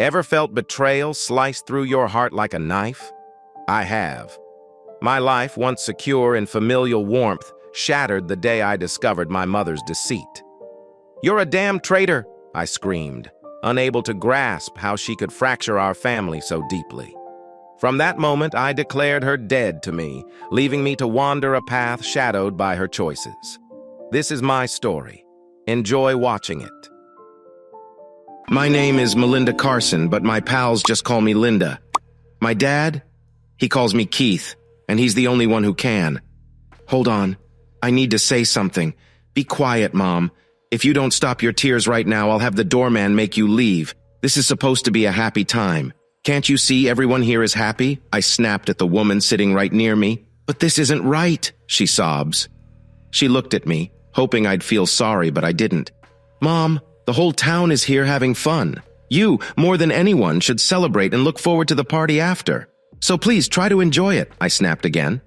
Ever felt betrayal slice through your heart like a knife? I have. My life, once secure in familial warmth, shattered the day I discovered my mother's deceit. "You're a damn traitor," I screamed, unable to grasp how she could fracture our family so deeply. From that moment, I declared her dead to me, leaving me to wander a path shadowed by her choices. This is my story. Enjoy watching it. My name is Melinda Carson, but my pals just call me Linda. My dad? He calls me Keith, and he's the only one who can. Hold on. I need to say something. Be quiet, Mom. If you don't stop your tears right now, I'll have the doorman make you leave. This is supposed to be a happy time. Can't you see everyone here is happy? I snapped at the woman sitting right near me. But this isn't right, she sobs. She looked at me, hoping I'd feel sorry, but I didn't. Mom, the whole town is here having fun. You, more than anyone, should celebrate and look forward to the party after. So please try to enjoy it, I snapped again.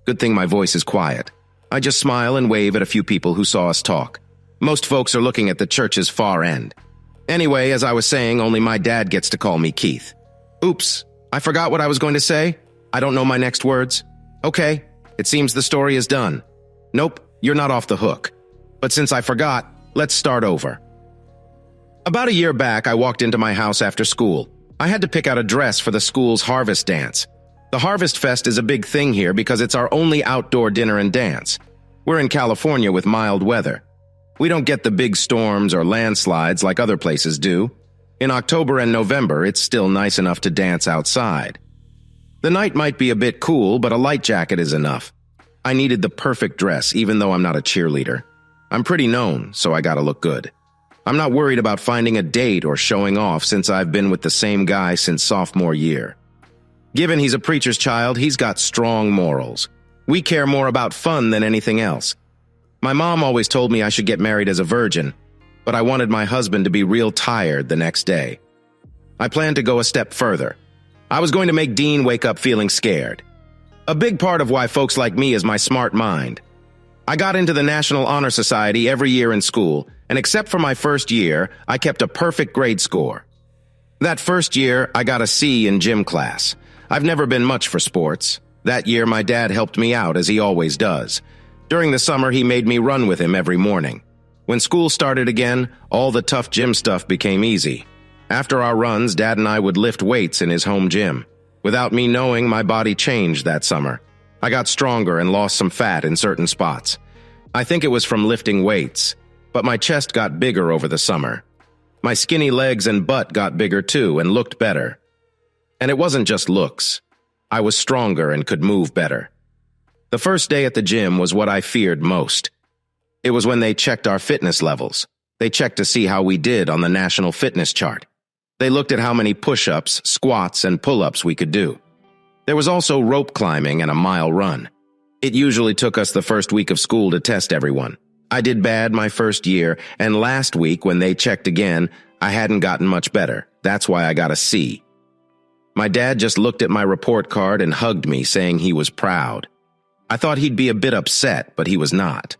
Good thing my voice is quiet. I just smile and wave at a few people who saw us talk. Most folks are looking at the church's far end. Anyway, as I was saying, only my dad gets to call me Keith. Oops, I forgot what I was going to say. I don't know my next words. Okay, it seems the story is done. Nope, you're not off the hook. But since I forgot, let's start over. About a year back, I walked into my house after school. I had to pick out a dress for the school's harvest dance. The Harvest Fest is a big thing here because it's our only outdoor dinner and dance. We're in California with mild weather. We don't get the big storms or landslides like other places do. In October and November, it's still nice enough to dance outside. The night might be a bit cool, but a light jacket is enough. I needed the perfect dress, even though I'm not a cheerleader. I'm pretty known, so I gotta look good. I'm not worried about finding a date or showing off since I've been with the same guy since sophomore year. Given he's a preacher's child, he's got strong morals. We care more about fun than anything else. My mom always told me I should get married as a virgin, but I wanted my husband to be real tired the next day. I planned to go a step further. I was going to make Dean wake up feeling scared. A big part of why folks like me is my smart mind. I got into the National Honor Society every year in school, and except for my first year, I kept a perfect grade score. That first year, I got a C in gym class. I've never been much for sports. That year, my dad helped me out, as he always does. During the summer, he made me run with him every morning. When school started again, all the tough gym stuff became easy. After our runs, Dad and I would lift weights in his home gym. Without me knowing, my body changed that summer. I got stronger and lost some fat in certain spots. I think it was from lifting weights, but my chest got bigger over the summer. My skinny legs and butt got bigger too and looked better. And it wasn't just looks. I was stronger and could move better. The first day at the gym was what I feared most. It was when they checked our fitness levels. They checked to see how we did on the national fitness chart. They looked at how many push-ups, squats, and pull-ups we could do. There was also rope climbing and a mile run. It usually took us the first week of school to test everyone. I did bad my first year, and last week when they checked again, I hadn't gotten much better. That's why I got a C. My dad just looked at my report card and hugged me, saying he was proud. I thought he'd be a bit upset, but he was not.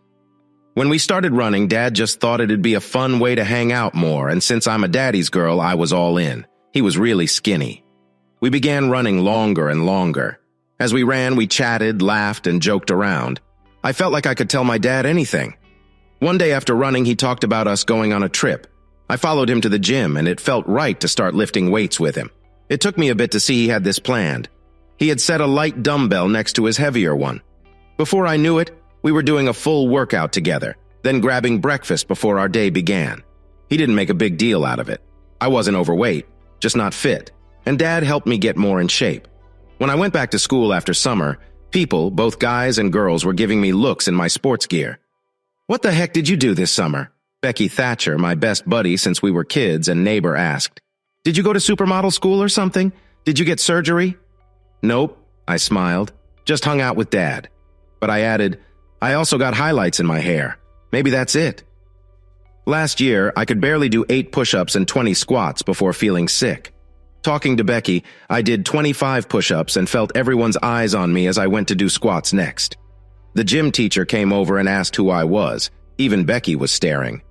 When we started running, Dad just thought it'd be a fun way to hang out more, and since I'm a daddy's girl, I was all in. He was really skinny. We began running longer and longer. As we ran, we chatted, laughed, and joked around. I felt like I could tell my dad anything. One day after running, he talked about us going on a trip. I followed him to the gym, and it felt right to start lifting weights with him. It took me a bit to see he had this planned. He had set a light dumbbell next to his heavier one. Before I knew it, we were doing a full workout together, then grabbing breakfast before our day began. He didn't make a big deal out of it. I wasn't overweight, just not fit, and Dad helped me get more in shape. When I went back to school after summer, people, both guys and girls, were giving me looks in my sports gear. "What the heck did you do this summer?" Becky Thatcher, my best buddy since we were kids and neighbor, asked. "Did you go to supermodel school or something? Did you get surgery?" "Nope," I smiled. "Just hung out with Dad." But I added, "I also got highlights in my hair. Maybe that's it." Last year, I could barely do 8 push-ups and 20 squats before feeling sick. Talking to Becky, I did 25 push-ups and felt everyone's eyes on me as I went to do squats next. The gym teacher came over and asked who I was. Even Becky was staring.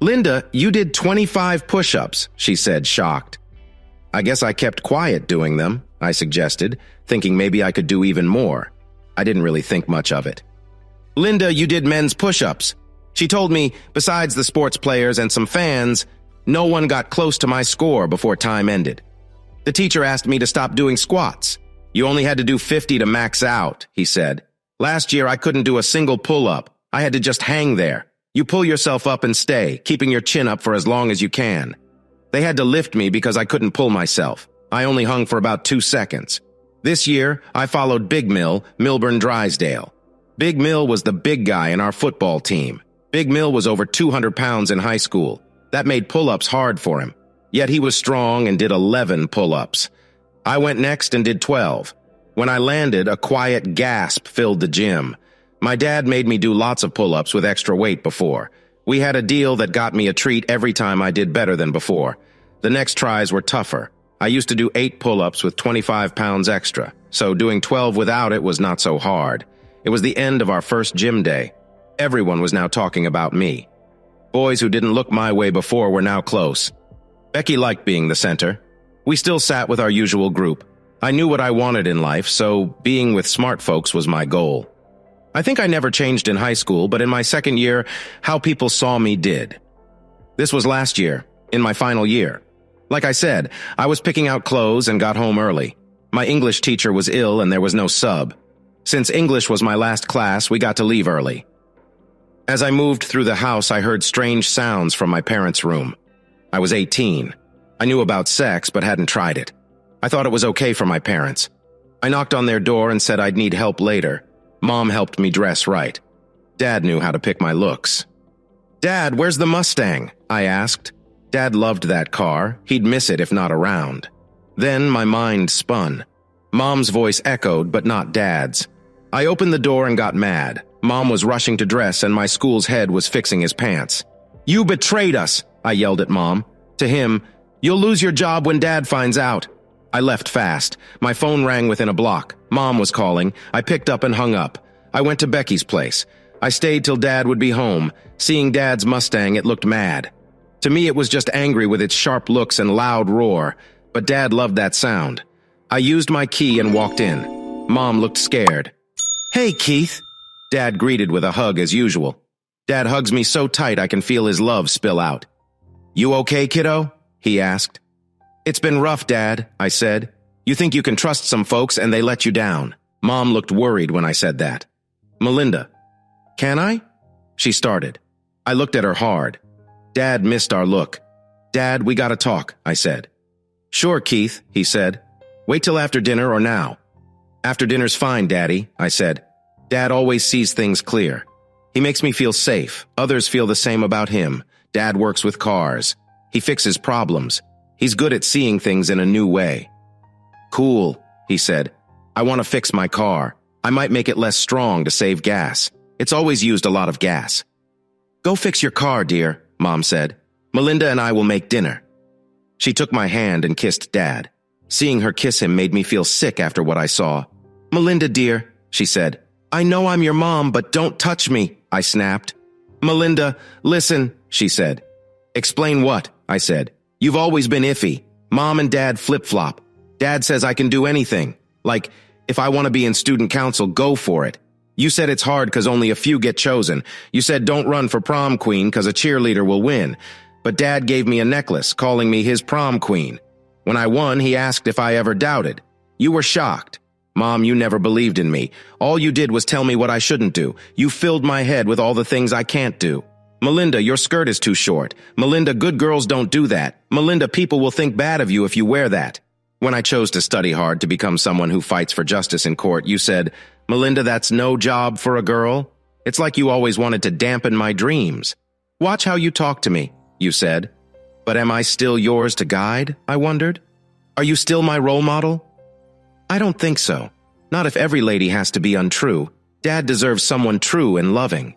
"Linda, you did 25 push-ups," she said, shocked. I guess I kept quiet doing them, I suggested, thinking maybe I could do even more. I didn't really think much of it. Linda, you did men's push-ups. She told me, besides the sports players and some fans, no one got close to my score before time ended. The teacher asked me to stop doing squats. You only had to do 50 to max out, he said. Last year I couldn't do a single pull-up. I had to just hang there. You pull yourself up and stay, keeping your chin up for as long as you can. They had to lift me because I couldn't pull myself. I only hung for about 2 seconds. This year, I followed Big Mill, Milburn Drysdale. Big Mill was the big guy in our football team. Big Mill was over 200 pounds in high school. That made pull-ups hard for him. Yet he was strong and did 11 pull-ups. I went next and did 12. When I landed, a quiet gasp filled the gym. My dad made me do lots of pull-ups with extra weight before. We had a deal that got me a treat every time I did better than before. The next tries were tougher. I used to do 8 pull-ups with 25 pounds extra, so doing 12 without it was not so hard. It was the end of our first gym day. Everyone was now talking about me. Boys who didn't look my way before were now close. Becky liked being the center. We still sat with our usual group. I knew what I wanted in life, so being with smart folks was my goal. I think I never changed in high school, but in my second year, how people saw me did. This was last year, in my final year. Like I said, I was picking out clothes and got home early. My English teacher was ill and there was no sub. Since English was my last class, we got to leave early. As I moved through the house, I heard strange sounds from my parents' room. I was 18. I knew about sex, but hadn't tried it. I thought it was okay for my parents. I knocked on their door and said I'd need help later. Mom helped me dress right. Dad knew how to pick my looks. "Dad, where's the Mustang?" I asked. Dad loved that car. He'd miss it if not around. Then my mind spun. Mom's voice echoed, but not Dad's. I opened the door and got mad. Mom was rushing to dress and my school's head was fixing his pants. "You betrayed us," I yelled at Mom. To him, "You'll lose your job when Dad finds out." I left fast. My phone rang within a block. Mom was calling. I picked up and hung up. I went to Becky's place. I stayed till Dad would be home. Seeing Dad's Mustang, it looked mad. To me, it was just angry with its sharp looks and loud roar, but Dad loved that sound. I used my key and walked in. Mom looked scared. "Hey, Keith." Dad greeted with a hug as usual. Dad hugs me so tight I can feel his love spill out. "You okay, kiddo?" he asked. "It's been rough, Dad," I said. "You think you can trust some folks and they let you down." Mom looked worried when I said that. "Melinda, can I?" She started. I looked at her hard. Dad missed our look. "Dad, we gotta talk," I said. "Sure, Keith," he said. "Wait till after dinner or now?" "After dinner's fine, Daddy," I said. Dad always sees things clear. He makes me feel safe. Others feel the same about him. Dad works with cars. He fixes problems. He's good at seeing things in a new way. "Cool," he said. "I want to fix my car. I might make it less strong to save gas. It's always used a lot of gas." "Go fix your car, dear," Mom said. "Melinda and I will make dinner." She took my hand and kissed Dad. Seeing her kiss him made me feel sick after what I saw. "Melinda, dear," she said. "I know I'm your mom, but don't touch me," I snapped. "Melinda, listen," she said. "Explain what?" I said. "You've always been iffy. Mom and Dad flip-flop. Dad says I can do anything. Like, if I want to be in student council, go for it. You said it's hard because only a few get chosen. You said don't run for prom queen because a cheerleader will win. But Dad gave me a necklace, calling me his prom queen. When I won, he asked if I ever doubted. You were shocked. Mom, you never believed in me. All you did was tell me what I shouldn't do. You filled my head with all the things I can't do. Melinda, your skirt is too short. Melinda, good girls don't do that. Melinda, people will think bad of you if you wear that. When I chose to study hard to become someone who fights for justice in court, you said, Melinda, that's no job for a girl. It's like you always wanted to dampen my dreams. Watch how you talk to me, you said. But am I still yours to guide? I wondered. Are you still my role model? I don't think so. Not if every lady has to be untrue. Dad deserves someone true and loving.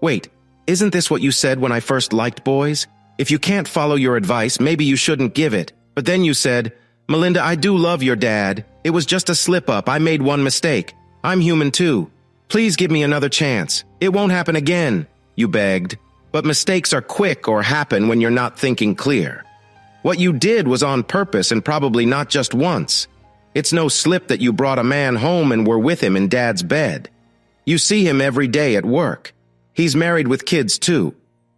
Wait, isn't this what you said when I first liked boys? If you can't follow your advice, maybe you shouldn't give it. But then you said, Melinda, I do love your dad. It was just a slip-up. I made one mistake. I'm human too. Please give me another chance. It won't happen again, you begged. But mistakes are quick or happen when you're not thinking clear. What you did was on purpose and probably not just once. It's no slip that you brought a man home and were with him in Dad's bed. You see him every day at work. He's married with kids too.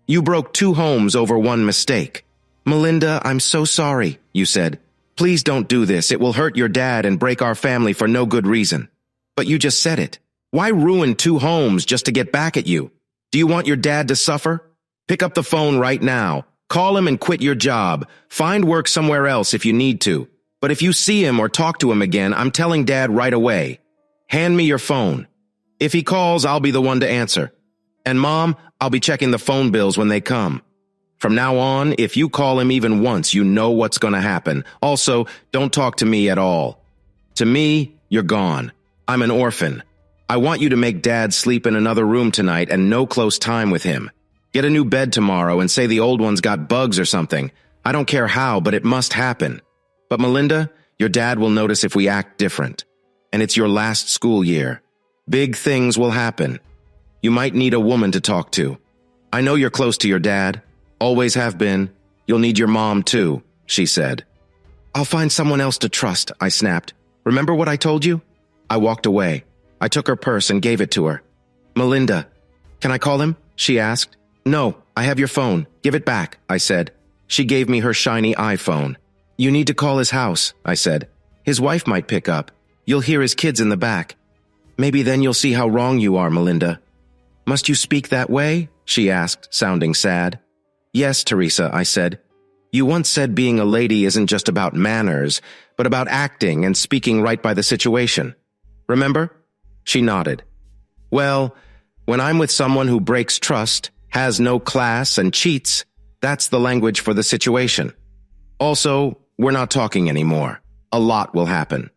You broke 2 homes over one mistake. Melinda, I'm so sorry, you said. Please don't do this. It will hurt your dad and break our family for no good reason. But you just said it. Why ruin 2 homes just to get back at you? Do you want your dad to suffer? Pick up the phone right now. Call him and quit your job. Find work somewhere else if you need to. But if you see him or talk to him again, I'm telling Dad right away. Hand me your phone. If he calls, I'll be the one to answer. And Mom, I'll be checking the phone bills when they come. From now on, if you call him even once, you know what's going to happen. Also, don't talk to me at all. To me, you're gone. I'm an orphan. I want you to make Dad sleep in another room tonight and no close time with him. Get a new bed tomorrow and say the old one's got bugs or something. I don't care how, but it must happen. But Melinda, your dad will notice if we act different. And it's your last school year. Big things will happen. You might need a woman to talk to. I know you're close to your dad. Always have been. You'll need your mom too, she said. I'll find someone else to trust, I snapped. Remember what I told you? I walked away. I took her purse and gave it to her. Melinda, can I call him? She asked. No, I have your phone. Give it back, I said. She gave me her shiny iPhone. You need to call his house, I said. His wife might pick up. You'll hear his kids in the back. Maybe then you'll see how wrong you are, Melinda. Must you speak that way? She asked, sounding sad. Yes, Teresa, I said. You once said being a lady isn't just about manners, but about acting and speaking right by the situation. Remember? She nodded. Well, when I'm with someone who breaks trust, has no class, and cheats, that's the language for the situation. Also, we're not talking anymore. A lot will happen.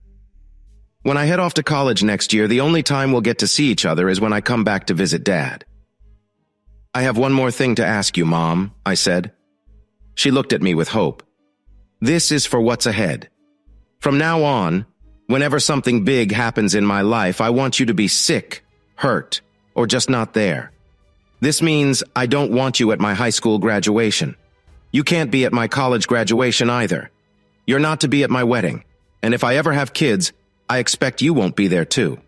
When I head off to college next year, the only time we'll get to see each other is when I come back to visit Dad. I have one more thing to ask you, Mom, I said. She looked at me with hope. This is for what's ahead. From now on, whenever something big happens in my life, I want you to be sick, hurt, or just not there. This means I don't want you at my high school graduation. You can't be at my college graduation either. You're not to be at my wedding. And if I ever have kids, I expect you won't be there too.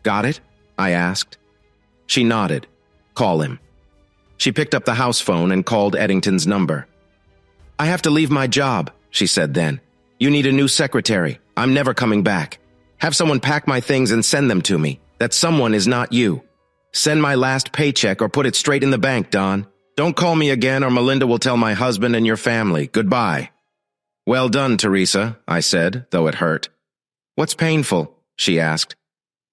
Got it? I asked. She nodded. Call him. She picked up the house phone and called Eddington's number. I have to leave my job, she said then. You need a new secretary. I'm never coming back. Have someone pack my things and send them to me. That someone is not you. Send my last paycheck or put it straight in the bank, Don. Don't call me again or Melinda will tell my husband and your family. Goodbye. Well done, Teresa, I said, though it hurt. What's painful? She asked.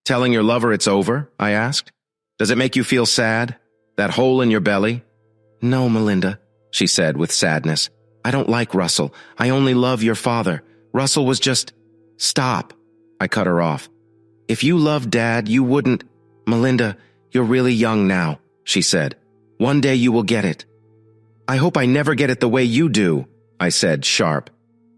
Telling your lover it's over? I asked. Does it make you feel sad? That hole in your belly? No, Melinda, she said with sadness. I don't like Russell. I only love your father. Russell was just... Stop. I cut her off. If you loved Dad, you wouldn't... Melinda, you're really young now, she said. One day you will get it. I hope I never get it the way you do, I said, sharp.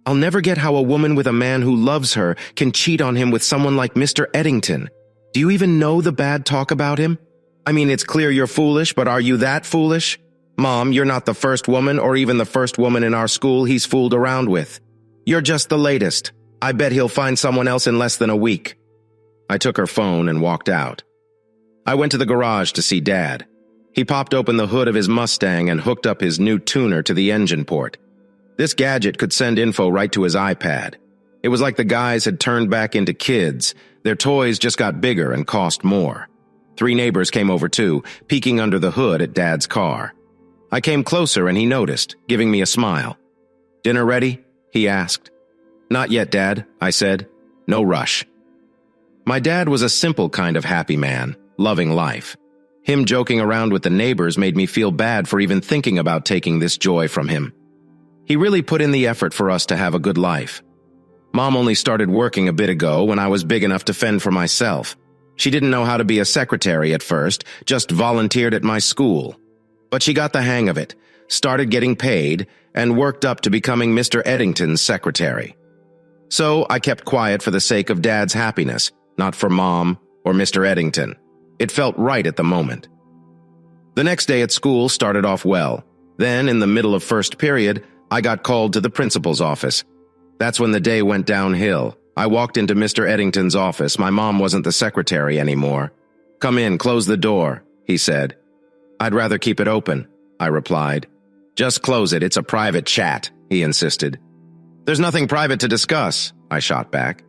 I'll never get how a woman with a man who loves her can cheat on him with someone like Mr. Eddington. Do you even know the bad talk about him? I mean, it's clear you're foolish, but are you that foolish? Mom, you're not the first woman or even the first woman in our school he's fooled around with. You're just the latest. I bet he'll find someone else in less than a week. I took her phone and walked out. I went to the garage to see Dad. He popped open the hood of his Mustang and hooked up his new tuner to the engine port. This gadget could send info right to his iPad. It was like the guys had turned back into kids. Their toys just got bigger and cost more. 3 neighbors came over too, peeking under the hood at Dad's car. I came closer and he noticed, giving me a smile. Dinner ready? He asked. Not yet, Dad, I said. No rush. My dad was a simple kind of happy man, loving life. Him joking around with the neighbors made me feel bad for even thinking about taking this joy from him. He really put in the effort for us to have a good life. Mom only started working a bit ago when I was big enough to fend for myself. She didn't know how to be a secretary at first, just volunteered at my school. But she got the hang of it, started getting paid, and worked up to becoming Mr. Eddington's secretary. So I kept quiet for the sake of Dad's happiness, not for Mom or Mr. Eddington. It felt right at the moment. The next day at school started off well. Then, in the middle of first period, I got called to the principal's office. That's when the day went downhill. I walked into Mr. Eddington's office. My mom wasn't the secretary anymore. "Come in, close the door," he said. "I'd rather keep it open," I replied. "Just close it, it's a private chat," he insisted. "There's nothing private to discuss," I shot back.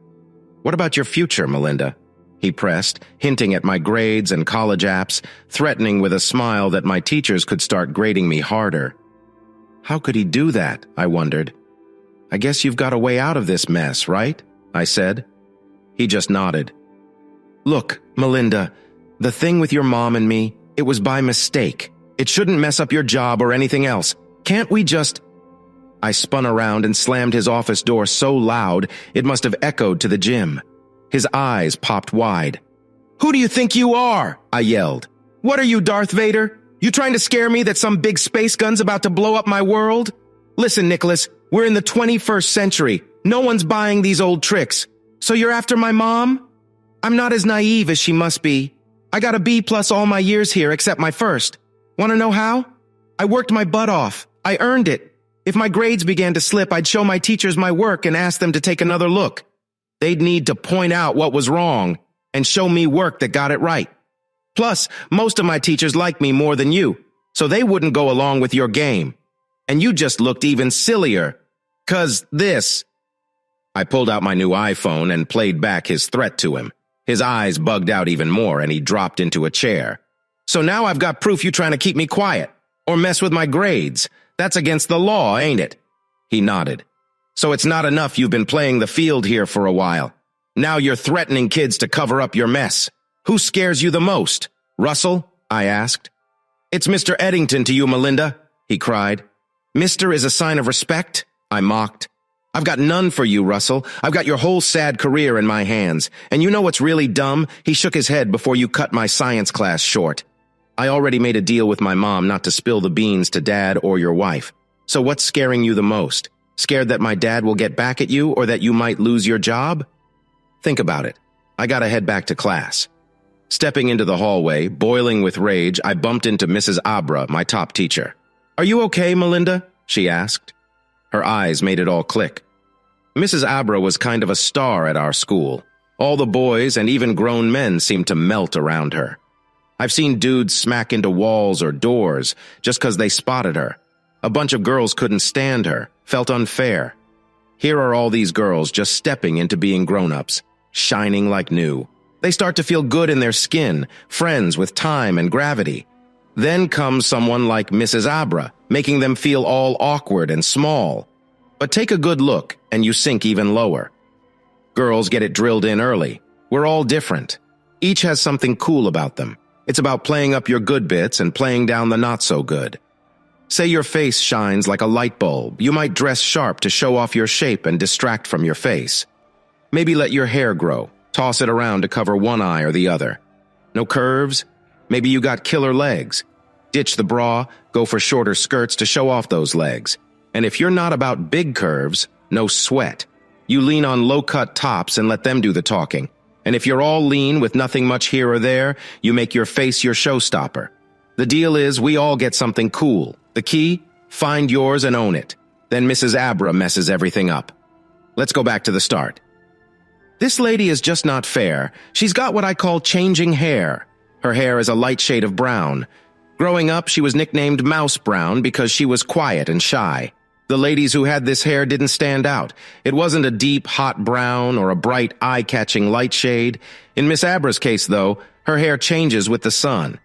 "What about your future, Melinda?" he pressed, hinting at my grades and college apps, threatening with a smile that my teachers could start grading me harder. How could he do that, I wondered. "I guess you've got a way out of this mess, right?" I said. He just nodded. "Look, Melinda, the thing with your mom and me, it was by mistake. It shouldn't mess up your job or anything else. Can't we just—" I spun around and slammed his office door so loud it must have echoed to the gym. His eyes popped wide. "Who do you think you are?" I yelled. "What are you, Darth Vader? You trying to scare me that some big space gun's about to blow up my world? Listen, Nicholas, we're in the 21st century. No one's buying these old tricks. So you're after my mom? I'm not as naive as she must be. I got a B+ all my years here except my first. Want to know how? I worked my butt off. I earned it. If my grades began to slip, I'd show my teachers my work and ask them to take another look. They'd need to point out what was wrong and show me work that got it right. Plus, most of my teachers like me more than you, so they wouldn't go along with your game. And you just looked even sillier. 'Cause this—" I pulled out my new iPhone and played back his threat to him. His eyes bugged out even more and he dropped into a chair. "So now I've got proof you trying to keep me quiet or mess with my grades. That's against the law, ain't it?" He nodded. "So it's not enough you've been playing the field here for a while. Now you're threatening kids to cover up your mess. Who scares you the most? Russell?" I asked. "It's Mr. Eddington to you, Melinda," he cried. "Mr. is a sign of respect?" I mocked. "I've got none for you, Russell. I've got your whole sad career in my hands. And you know what's really dumb?" He shook his head before you cut my science class short. "I already made a deal with my mom not to spill the beans to Dad or your wife. So what's scaring you the most? Scared that my dad will get back at you or that you might lose your job? Think about it. I gotta head back to class." Stepping into the hallway, boiling with rage, I bumped into Mrs. Abra, my top teacher. "Are you okay, Melinda?" she asked. Her eyes made it all click. Mrs. Abra was kind of a star at our school. All the boys and even grown men seemed to melt around her. I've seen dudes smack into walls or doors just 'cause they spotted her. A bunch of girls couldn't stand her, felt unfair. Here are all these girls just stepping into being grown-ups, shining like new. They start to feel good in their skin, friends with time and gravity. Then comes someone like Mrs. Abra, making them feel all awkward and small. But take a good look, and you sink even lower. Girls get it drilled in early. We're all different. Each has something cool about them. It's about playing up your good bits and playing down the not-so-good. Say your face shines like a light bulb. You might dress sharp to show off your shape and distract from your face. Maybe let your hair grow. Toss it around to cover one eye or the other. No curves? Maybe you got killer legs. Ditch the bra, go for shorter skirts to show off those legs. And if you're not about big curves, no sweat. You lean on low-cut tops and let them do the talking. And if you're all lean with nothing much here or there, you make your face your showstopper. The deal is we all get something cool. The key? Find yours and own it. Then Mrs. Abra messes everything up. Let's go back to the start. This lady is just not fair. She's got what I call changing hair. Her hair is a light shade of brown. Growing up, she was nicknamed Mouse Brown because she was quiet and shy. The ladies who had this hair didn't stand out. It wasn't a deep, hot brown or a bright, eye-catching light shade. In Miss Abra's case, though, her hair changes with the sun.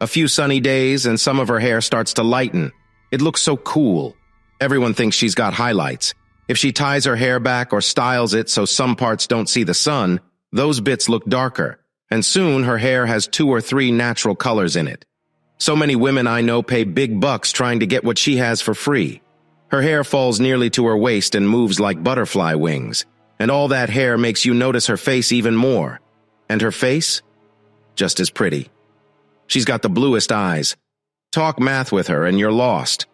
A few sunny days and some of her hair starts to lighten. It looks so cool. Everyone thinks she's got highlights. If she ties her hair back or styles it so some parts don't see the sun, those bits look darker. And soon her hair has 2 or 3 natural colors in it. So many women I know pay big bucks trying to get what she has for free. Her hair falls nearly to her waist and moves like butterfly wings. And all that hair makes you notice her face even more. And her face? Just as pretty. She's got the bluest eyes. Talk math with her and you're lost.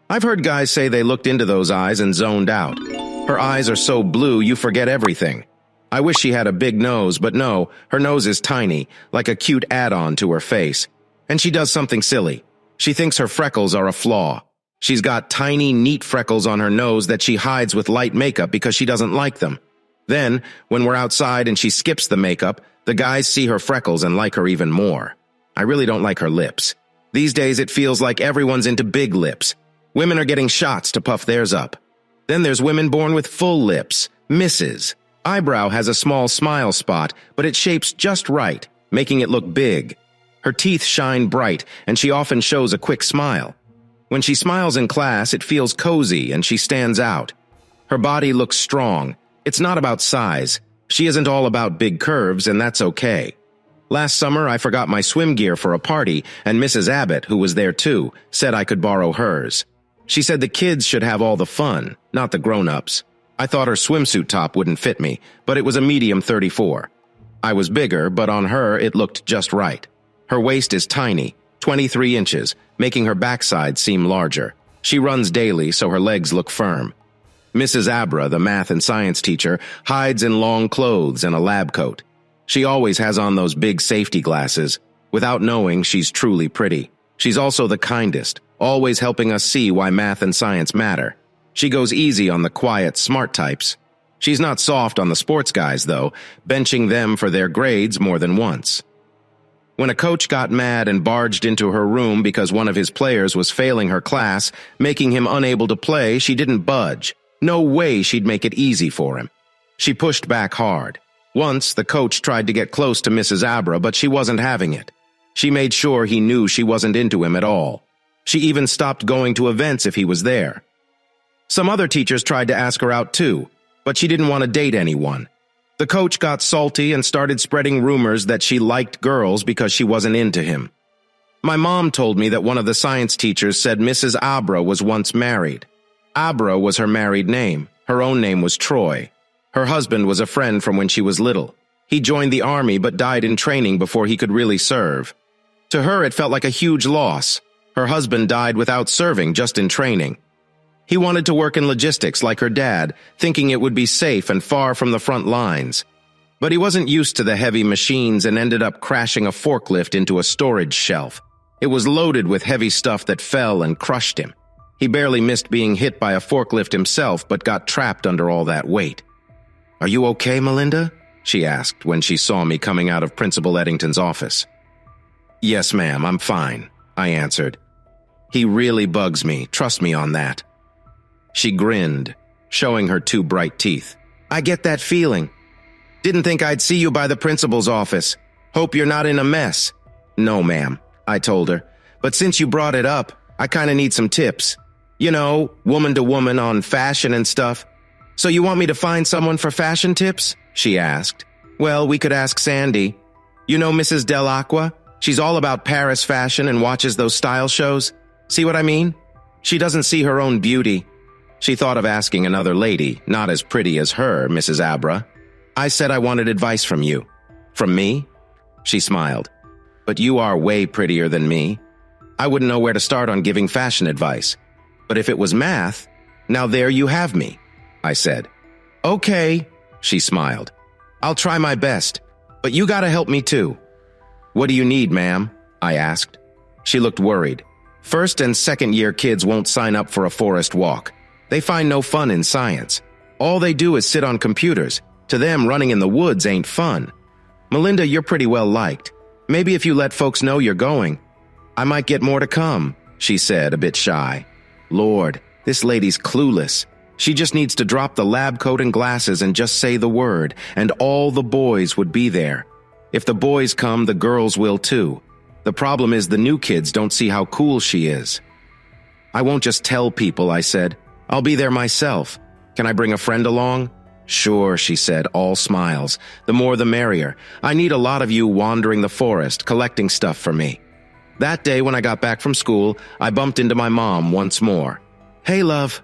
I've heard guys say they looked into those eyes and zoned out. Her eyes are so blue you forget everything. I wish she had a big nose, but no, her nose is tiny, like a cute add-on to her face. And she does something silly. She thinks her freckles are a flaw. She's got tiny, neat freckles on her nose that she hides with light makeup because she doesn't like them. Then, when we're outside and she skips the makeup, the guys see her freckles and like her even more. I really don't like her lips. These days it feels like everyone's into big lips. Women are getting shots to puff theirs up. Then there's women born with full lips, misses. Eyebrow has a small smile spot, but it shapes just right, making it look big. Her teeth shine bright, and she often shows a quick smile. When she smiles in class, it feels cozy and she stands out. Her body looks strong. It's not about size. She isn't all about big curves, and that's okay. Last summer, I forgot my swim gear for a party, and Mrs. Abbott, who was there too, said I could borrow hers. She said the kids should have all the fun, not the grown-ups. I thought her swimsuit top wouldn't fit me, but it was a medium 34. I was bigger, but on her it looked just right. Her waist is tiny, 23 inches, making her backside seem larger. She runs daily, so her legs look firm. Mrs. Abra, the math and science teacher, hides in long clothes and a lab coat. She always has on those big safety glasses. Without knowing, she's truly pretty. She's also the kindest, always helping us see why math and science matter. She goes easy on the quiet, smart types. She's not soft on the sports guys, though, benching them for their grades more than once. When a coach got mad and barged into her room because one of his players was failing her class, making him unable to play, she didn't budge. No way she'd make it easy for him. She pushed back hard. Once, the coach tried to get close to Mrs. Abra, but she wasn't having it. She made sure he knew she wasn't into him at all. She even stopped going to events if he was there. Some other teachers tried to ask her out too, but she didn't want to date anyone. The coach got salty and started spreading rumors that she liked girls because she wasn't into him. My mom told me that one of the science teachers said Mrs. Abra was once married. Abra was her married name. Her own name was Troy. Her husband was a friend from when she was little. He joined the army but died in training before he could really serve. To her, it felt like a huge loss. Her husband died without serving, just in training. He wanted to work in logistics like her dad, thinking it would be safe and far from the front lines. But he wasn't used to the heavy machines and ended up crashing a forklift into a storage shelf. It was loaded with heavy stuff that fell and crushed him. He barely missed being hit by a forklift himself, but got trapped under all that weight. "Are you okay, Melinda?" she asked when she saw me coming out of Principal Eddington's office. "Yes, ma'am, I'm fine," I answered. "He really bugs me, trust me on that." She grinned, showing her two bright teeth. "I get that feeling. Didn't think I'd see you by the principal's office. Hope you're not in a mess." "No, ma'am," I told her. "But since you brought it up, I kinda need some tips. You know, woman to woman on fashion and stuff. So you want me to find someone for fashion tips?" she asked. "Well, we could ask Sandy. You know Mrs. Delacqua? She's all about Paris fashion and watches those style shows. See what I mean? She doesn't see her own beauty." She thought of asking another lady, not as pretty as her, Mrs. Abra. "I said I wanted advice from you." "From me?" She smiled. "But you are way prettier than me. I wouldn't know where to start on giving fashion advice. But if it was math, now there you have me," I said. "Okay," she smiled. "I'll try my best, but you gotta help me too." "What do you need, ma'am?" I asked. She looked worried. "First and second year kids won't sign up for a forest walk. They find no fun in science. All they do is sit on computers. To them, running in the woods ain't fun. Melinda, you're pretty well liked. Maybe if you let folks know you're going, I might get more to come," she said, a bit shy. Lord, this lady's clueless. She just needs to drop the lab coat and glasses and just say the word, and all the boys would be there. If the boys come, the girls will too. The problem is the new kids don't see how cool she is. "I won't just tell people," I said. "I'll be there myself. Can I bring a friend along?" "Sure," she said, all smiles. "The more the merrier. I need a lot of you wandering the forest, collecting stuff for me." That day when I got back from school, I bumped into my mom once more. "Hey, love."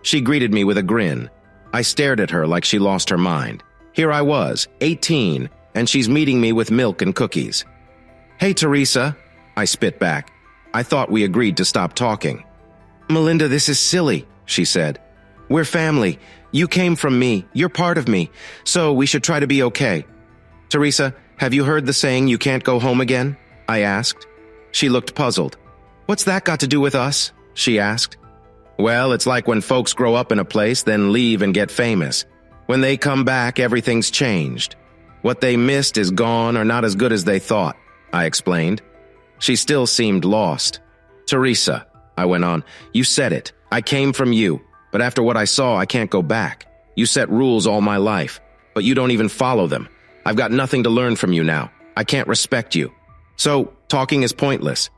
She greeted me with a grin. I stared at her like she lost her mind. Here I was, 18, and she's meeting me with milk and cookies. "Hey, Teresa," I spit back. I thought we agreed to stop talking. "Melinda, this is silly," she said. "We're family. You came from me. You're part of me. So we should try to be okay." "Teresa, have you heard the saying you can't go home again?" I asked. She looked puzzled. "What's that got to do with us?" she asked. Well, it's like when folks grow up in a place, then leave and get famous. When they come back, everything's changed. What they missed is gone or not as good as they thought, I explained. She still seemed lost. Teresa, I went on, you said it. I came from you, but after what I saw, I can't go back. You set rules all my life, but you don't even follow them. I've got nothing to learn from you now. I can't respect you. So, talking is pointless.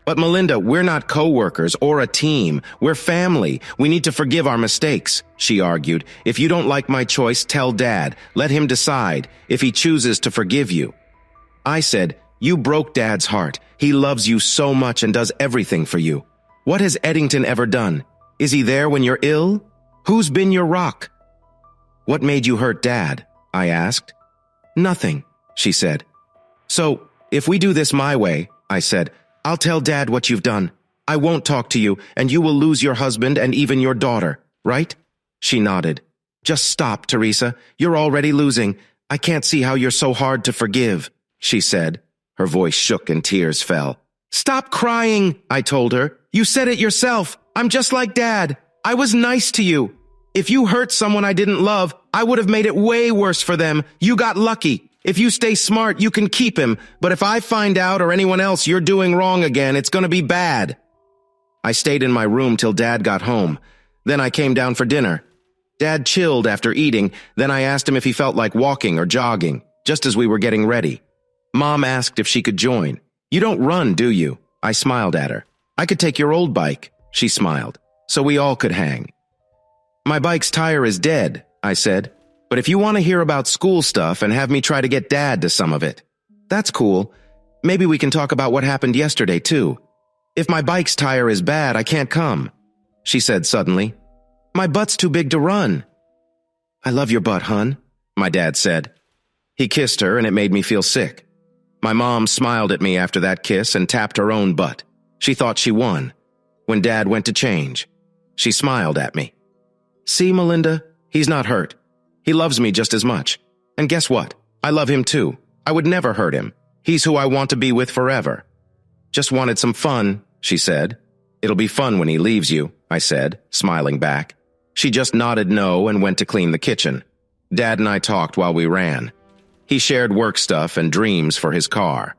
But Melinda, we're not co-workers or a team. We're family. We need to forgive our mistakes, she argued. If you don't like my choice, tell Dad. Let him decide if he chooses to forgive you. I said, you broke Dad's heart. He loves you so much and does everything for you. What has Eddington ever done? Is he there when you're ill? Who's been your rock? What made you hurt Dad? I asked. Nothing, she said. So, if we do this my way, I said, I'll tell Dad what you've done. I won't talk to you, and you will lose your husband and even your daughter, right? She nodded. Just stop, Teresa. You're already losing. I can't see how you're so hard to forgive, she said. Her voice shook and tears fell. Stop crying, I told her. You said it yourself. I'm just like Dad. I was nice to you. If you hurt someone I didn't love, I would have made it way worse for them. You got lucky. If you stay smart, you can keep him. But if I find out or anyone else you're doing wrong again, it's going to be bad. I stayed in my room till Dad got home. Then I came down for dinner. Dad chilled after eating. Then I asked him if he felt like walking or jogging, just as we were getting ready. Mom asked if she could join. You don't run, do you? I smiled at her. I could take your old bike. She smiled. So we all could hang. My bike's tire is dead, I said. But if you want to hear about school stuff and have me try to get Dad to some of it, that's cool. Maybe we can talk about what happened yesterday, too. If my bike's tire is bad, I can't come, she said suddenly. My butt's too big to run. I love your butt, hun, my dad said. He kissed her and it made me feel sick. My mom smiled at me after that kiss and tapped her own butt. She thought she won. When Dad went to change, she smiled at me. See, Melinda, he's not hurt. He loves me just as much. And guess what? I love him too. I would never hurt him. He's who I want to be with forever. Just wanted some fun, she said. It'll be fun when he leaves you, I said, smiling back. She just nodded no and went to clean the kitchen. Dad and I talked while we ran. He shared work stuff and dreams for his car.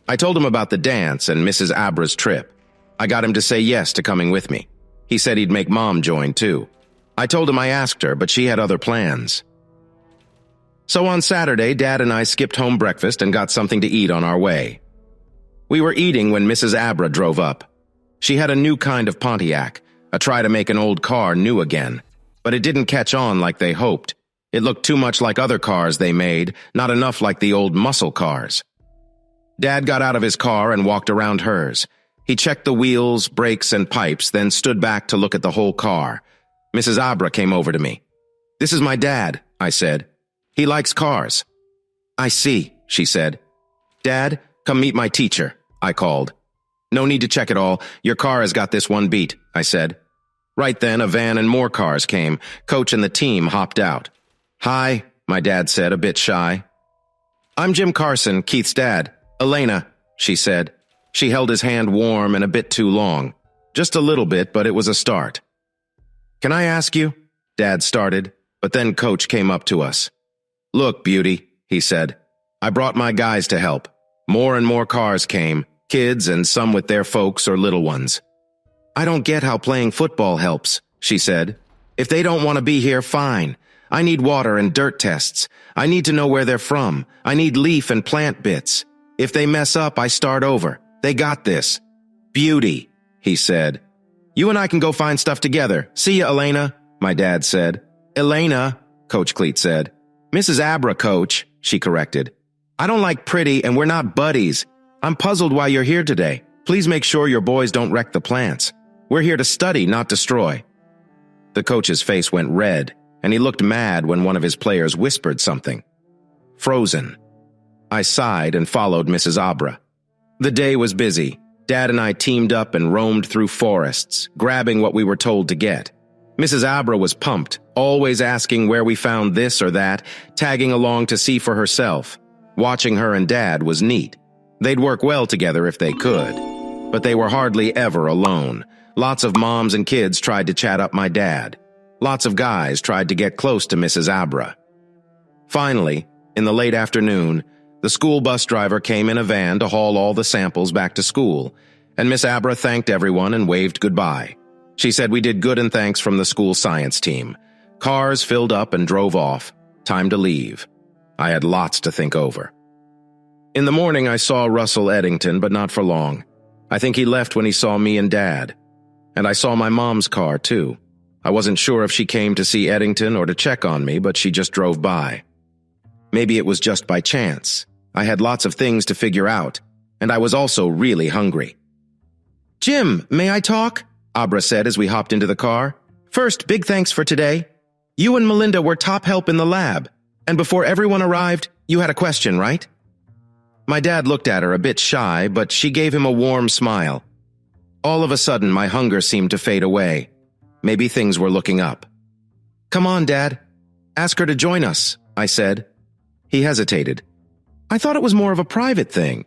I told him about the dance and Mrs. Abra's trip. I got him to say yes to coming with me. He said he'd make Mom join too. I told him I asked her, but she had other plans. So on Saturday, Dad and I skipped home breakfast and got something to eat on our way. We were eating when Mrs. Abra drove up. She had a new kind of Pontiac, a try to make an old car new again. But it didn't catch on like they hoped. It looked too much like other cars they made, not enough like the old muscle cars. Dad got out of his car and walked around hers. He checked the wheels, brakes, and pipes, then stood back to look at the whole car. Mrs. Abra came over to me. This is my dad, I said. He likes cars. I see, she said. Dad, come meet my teacher, I called. No need to check it all. Your car has got this one beat, I said. Right then, a van and more cars came. Coach and the team hopped out. Hi, my dad said, a bit shy. I'm Jim Carson, Keith's dad. Elena, she said. She held his hand warm and a bit too long. Just a little bit, but it was a start. Can I ask you? Dad started, but then Coach came up to us. Look, Beauty, he said. I brought my guys to help. More and more cars came, kids and some with their folks or little ones. I don't get how playing football helps, she said. If they don't want to be here, fine. I need water and dirt tests. I need to know where they're from. I need leaf and plant bits. If they mess up, I start over. They got this. Beauty, he said. You and I can go find stuff together. See ya, Elena, my dad said. Elena, Coach Cleet said. Mrs. Abra, Coach, she corrected. I don't like pretty and we're not buddies. I'm puzzled why you're here today. Please make sure your boys don't wreck the plants. We're here to study, not destroy. The coach's face went red, and he looked mad when one of his players whispered something. Frozen. I sighed and followed Mrs. Abra. The day was busy. Dad and I teamed up and roamed through forests, grabbing what we were told to get. Mrs. Abra was pumped, always asking where we found this or that, tagging along to see for herself. Watching her and Dad was neat. They'd work well together if they could. But they were hardly ever alone. Lots of moms and kids tried to chat up my dad. Lots of guys tried to get close to Mrs. Abra. Finally, in the late afternoon, the school bus driver came in a van to haul all the samples back to school, and Miss Abra thanked everyone and waved goodbye. She said we did good and thanks from the school science team. Cars filled up and drove off. Time to leave. I had lots to think over. In the morning, I saw Russell Eddington, but not for long. I think he left when he saw me and Dad. And I saw my mom's car, too. I wasn't sure if she came to see Eddington or to check on me, but she just drove by. Maybe it was just by chance. I had lots of things to figure out, and I was also really hungry. "Jim, may I talk?" Abra said as we hopped into the car. "First, big thanks for today. You and Melinda were top help in the lab, and before everyone arrived, you had a question, right?" My dad looked at her a bit shy, but she gave him a warm smile. All of a sudden, my hunger seemed to fade away. Maybe things were looking up. "Come on, Dad. Ask her to join us," I said. He hesitated. "I thought it was more of a private thing."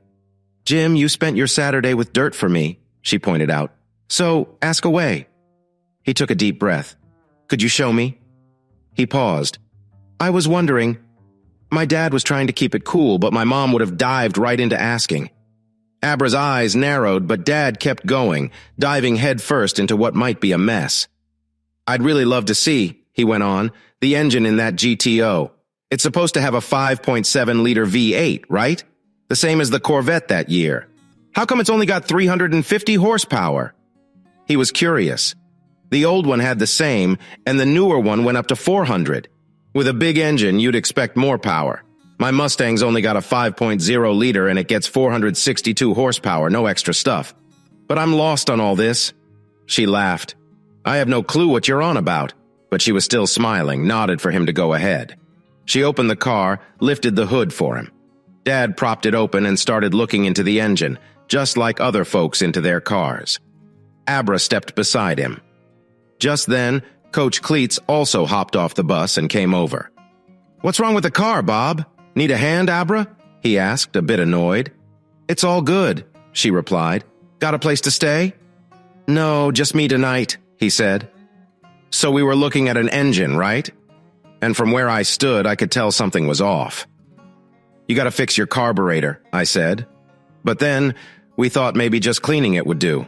"Jim, you spent your Saturday with dirt for me," she pointed out. "So, ask away." He took a deep breath. "Could you show me?" He paused. "I was wondering." My dad was trying to keep it cool, but my mom would have dived right into asking. Abra's eyes narrowed, but Dad kept going, diving headfirst into what might be a mess. "I'd really love to see," he went on, "the engine in that GTO. It's supposed to have a 5.7-liter V8, right? The same as the Corvette that year. How come it's only got 350 horsepower?" He was curious. The old one had the same, and the newer one went up to 400. With a big engine, you'd expect more power. My Mustang's only got a 5.0-liter and it gets 462 horsepower, no extra stuff. But I'm lost on all this. She laughed. "I have no clue what you're on about." But she was still smiling, nodded for him to go ahead. She opened the car, lifted the hood for him. Dad propped it open and started looking into the engine, just like other folks into their cars. Abra stepped beside him. Just then, Coach Cleats also hopped off the bus and came over. "What's wrong with the car, Bob? Need a hand, Abra?" he asked, a bit annoyed. "It's all good," she replied. "Got a place to stay?" "No, just me tonight," he said. So we were looking at an engine, right? And from where I stood, I could tell something was off. "You gotta fix your carburetor," I said. But then, we thought maybe just cleaning it would do.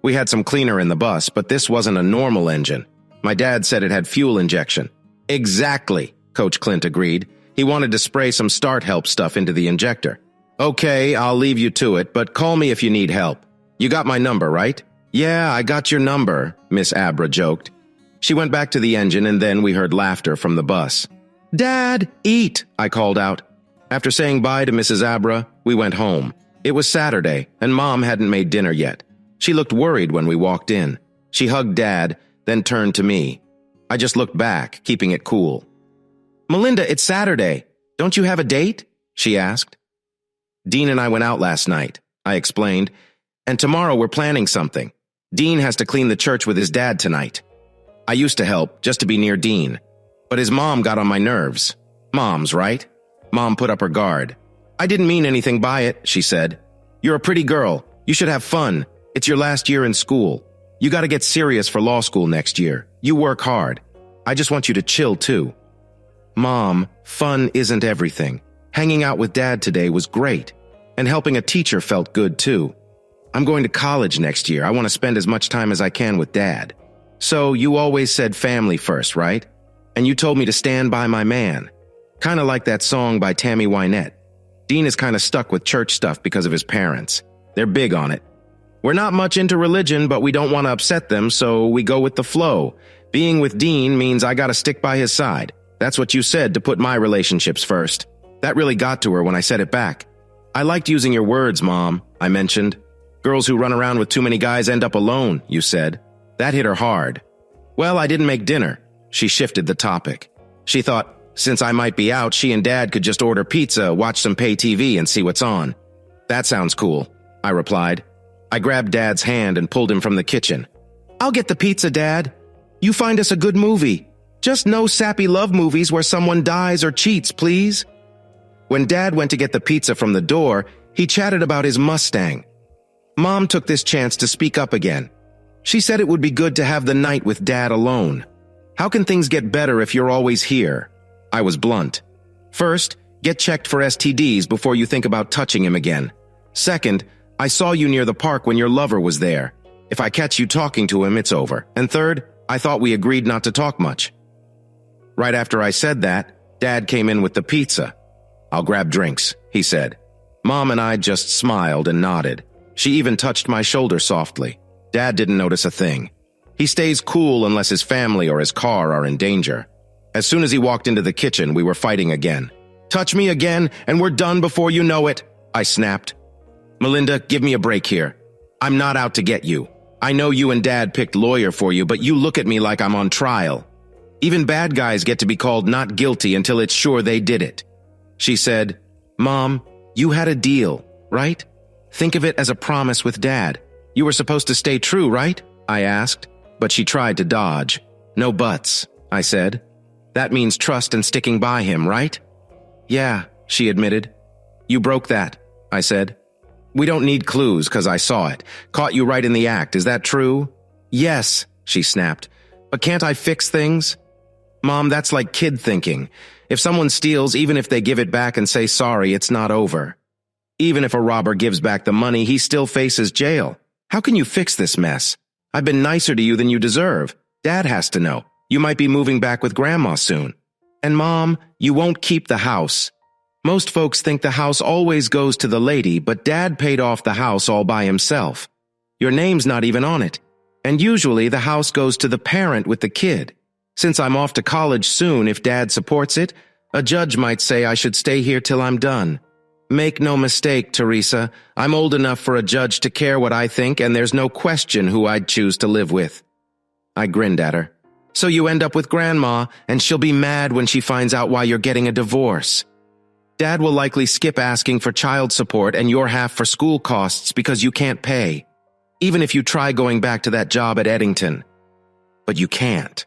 We had some cleaner in the bus, but this wasn't a normal engine. My dad said it had fuel injection. "Exactly," Coach Clint agreed. He wanted to spray some start help stuff into the injector. "Okay, I'll leave you to it, but call me if you need help. You got my number, right?" "Yeah, I got your number," Miss Abra joked. She went back to the engine and then we heard laughter from the bus. "Dad, eat," I called out. After saying bye to Mrs. Abra, we went home. It was Saturday, and Mom hadn't made dinner yet. She looked worried when we walked in. She hugged Dad, then turned to me. I just looked back, keeping it cool. "Melinda, it's Saturday. Don't you have a date?" she asked. "Dean and I went out last night," I explained, "and tomorrow we're planning something. Dean has to clean the church with his dad tonight. I used to help, just to be near Dean. But his mom got on my nerves. Moms, right?" Mom put up her guard. "I didn't mean anything by it," she said. "You're a pretty girl. You should have fun. It's your last year in school. You gotta get serious for law school next year. You work hard. I just want you to chill, too." "Mom, fun isn't everything. Hanging out with Dad today was great. And helping a teacher felt good, too. I'm going to college next year. I want to spend as much time as I can with Dad. So you always said family first, right? And you told me to stand by my man. Kinda like that song by Tammy Wynette. Dean is kinda stuck with church stuff because of his parents. They're big on it. We're not much into religion, but we don't want to upset them, so we go with the flow. Being with Dean means I gotta stick by his side. That's what you said, to put my relationships first. That really got to her when I said it back. I liked using your words, Mom, I mentioned. Girls who run around with too many guys end up alone, you said. That hit her hard. Well, I didn't make dinner. She shifted the topic. She thought, since I might be out, she and Dad could just order pizza, watch some pay TV, and see what's on. That sounds cool, I replied. I grabbed Dad's hand and pulled him from the kitchen. I'll get the pizza, Dad. You find us a good movie. Just no sappy love movies where someone dies or cheats, please. When Dad went to get the pizza from the door, he chatted about his Mustang. Mom took this chance to speak up again. She said it would be good to have the night with Dad alone. How can things get better if you're always here? I was blunt. First, get checked for STDs before you think about touching him again. Second, I saw you near the park when your lover was there. If I catch you talking to him, it's over. And third, I thought we agreed not to talk much. Right after I said that, Dad came in with the pizza. I'll grab drinks, he said. Mom and I just smiled and nodded. She even touched my shoulder softly. Dad didn't notice a thing. He stays cool unless his family or his car are in danger. As soon as he walked into the kitchen, we were fighting again. Touch me again, and we're done before you know it, I snapped. Melinda, give me a break here. I'm not out to get you. I know you and Dad picked lawyer for you, but you look at me like I'm on trial. Even bad guys get to be called not guilty until it's sure they did it. She said, Mom, you had a deal, right? Think of it as a promise with Dad. You were supposed to stay true, right? I asked, but she tried to dodge. No buts, I said. That means trust and sticking by him, right? Yeah, she admitted. You broke that, I said. We don't need clues, 'cause I saw it. Caught you right in the act, is that true? Yes, she snapped. But can't I fix things? Mom, that's like kid thinking. If someone steals, even if they give it back and say sorry, it's not over. Even if a robber gives back the money, he still faces jail. How can you fix this mess? I've been nicer to you than you deserve. Dad has to know. You might be moving back with Grandma soon. And Mom, you won't keep the house. Most folks think the house always goes to the lady, but Dad paid off the house all by himself. Your name's not even on it. And usually the house goes to the parent with the kid. Since I'm off to college soon, if Dad supports it, a judge might say I should stay here till I'm done. Make no mistake, Teresa, I'm old enough for a judge to care what I think, and there's no question who I'd choose to live with. I grinned at her. So you end up with Grandma, and she'll be mad when she finds out why you're getting a divorce. Dad will likely skip asking for child support and your half for school costs because you can't pay, even if you try going back to that job at Eddington. But you can't,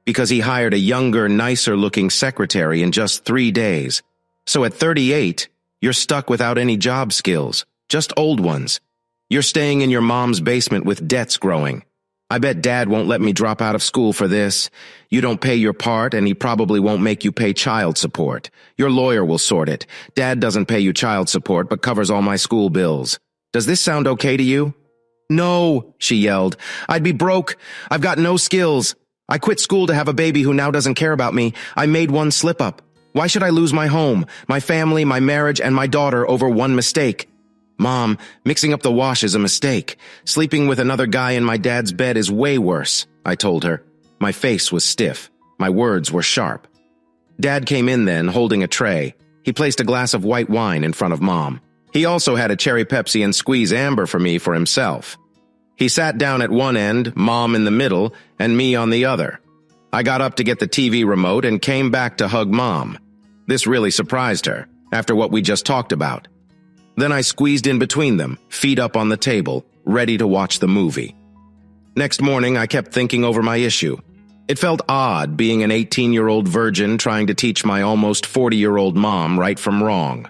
because he hired a younger, nicer-looking secretary in just 3 days. So at 38, you're stuck without any job skills, just old ones. You're staying in your mom's basement with debts growing. I bet Dad won't let me drop out of school for this. You don't pay your part, and he probably won't make you pay child support. Your lawyer will sort it. Dad doesn't pay you child support, but covers all my school bills. Does this sound okay to you? No, she yelled. I'd be broke. I've got no skills. I quit school to have a baby who now doesn't care about me. I made one slip-up. Why should I lose my home, my family, my marriage, and my daughter over one mistake? Mom, mixing up the wash is a mistake. Sleeping with another guy in my dad's bed is way worse, I told her. My face was stiff. My words were sharp. Dad came in then, holding a tray. He placed a glass of white wine in front of Mom. He also had a cherry Pepsi and squeeze amber for me for himself. He sat down at one end, Mom in the middle, and me on the other. I got up to get the TV remote and came back to hug Mom. This really surprised her, after what we just talked about. Then I squeezed in between them, feet up on the table, ready to watch the movie. Next morning, I kept thinking over my issue. It felt odd being an 18-year-old virgin trying to teach my almost 40-year-old mom right from wrong.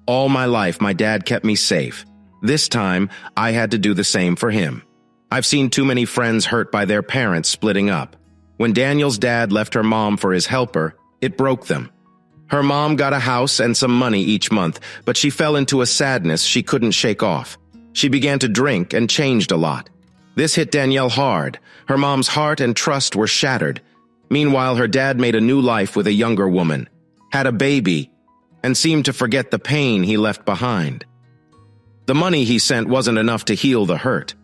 All my life, my dad kept me safe. This time, I had to do the same for him. I've seen too many friends hurt by their parents splitting up. When Daniel's dad left her mom for his helper, it broke them. Her mom got a house and some money each month, but she fell into a sadness she couldn't shake off. She began to drink and changed a lot. This hit Danielle hard. Her mom's heart and trust were shattered. Meanwhile, her dad made a new life with a younger woman, had a baby, and seemed to forget the pain he left behind. The money he sent wasn't enough to heal the hurt.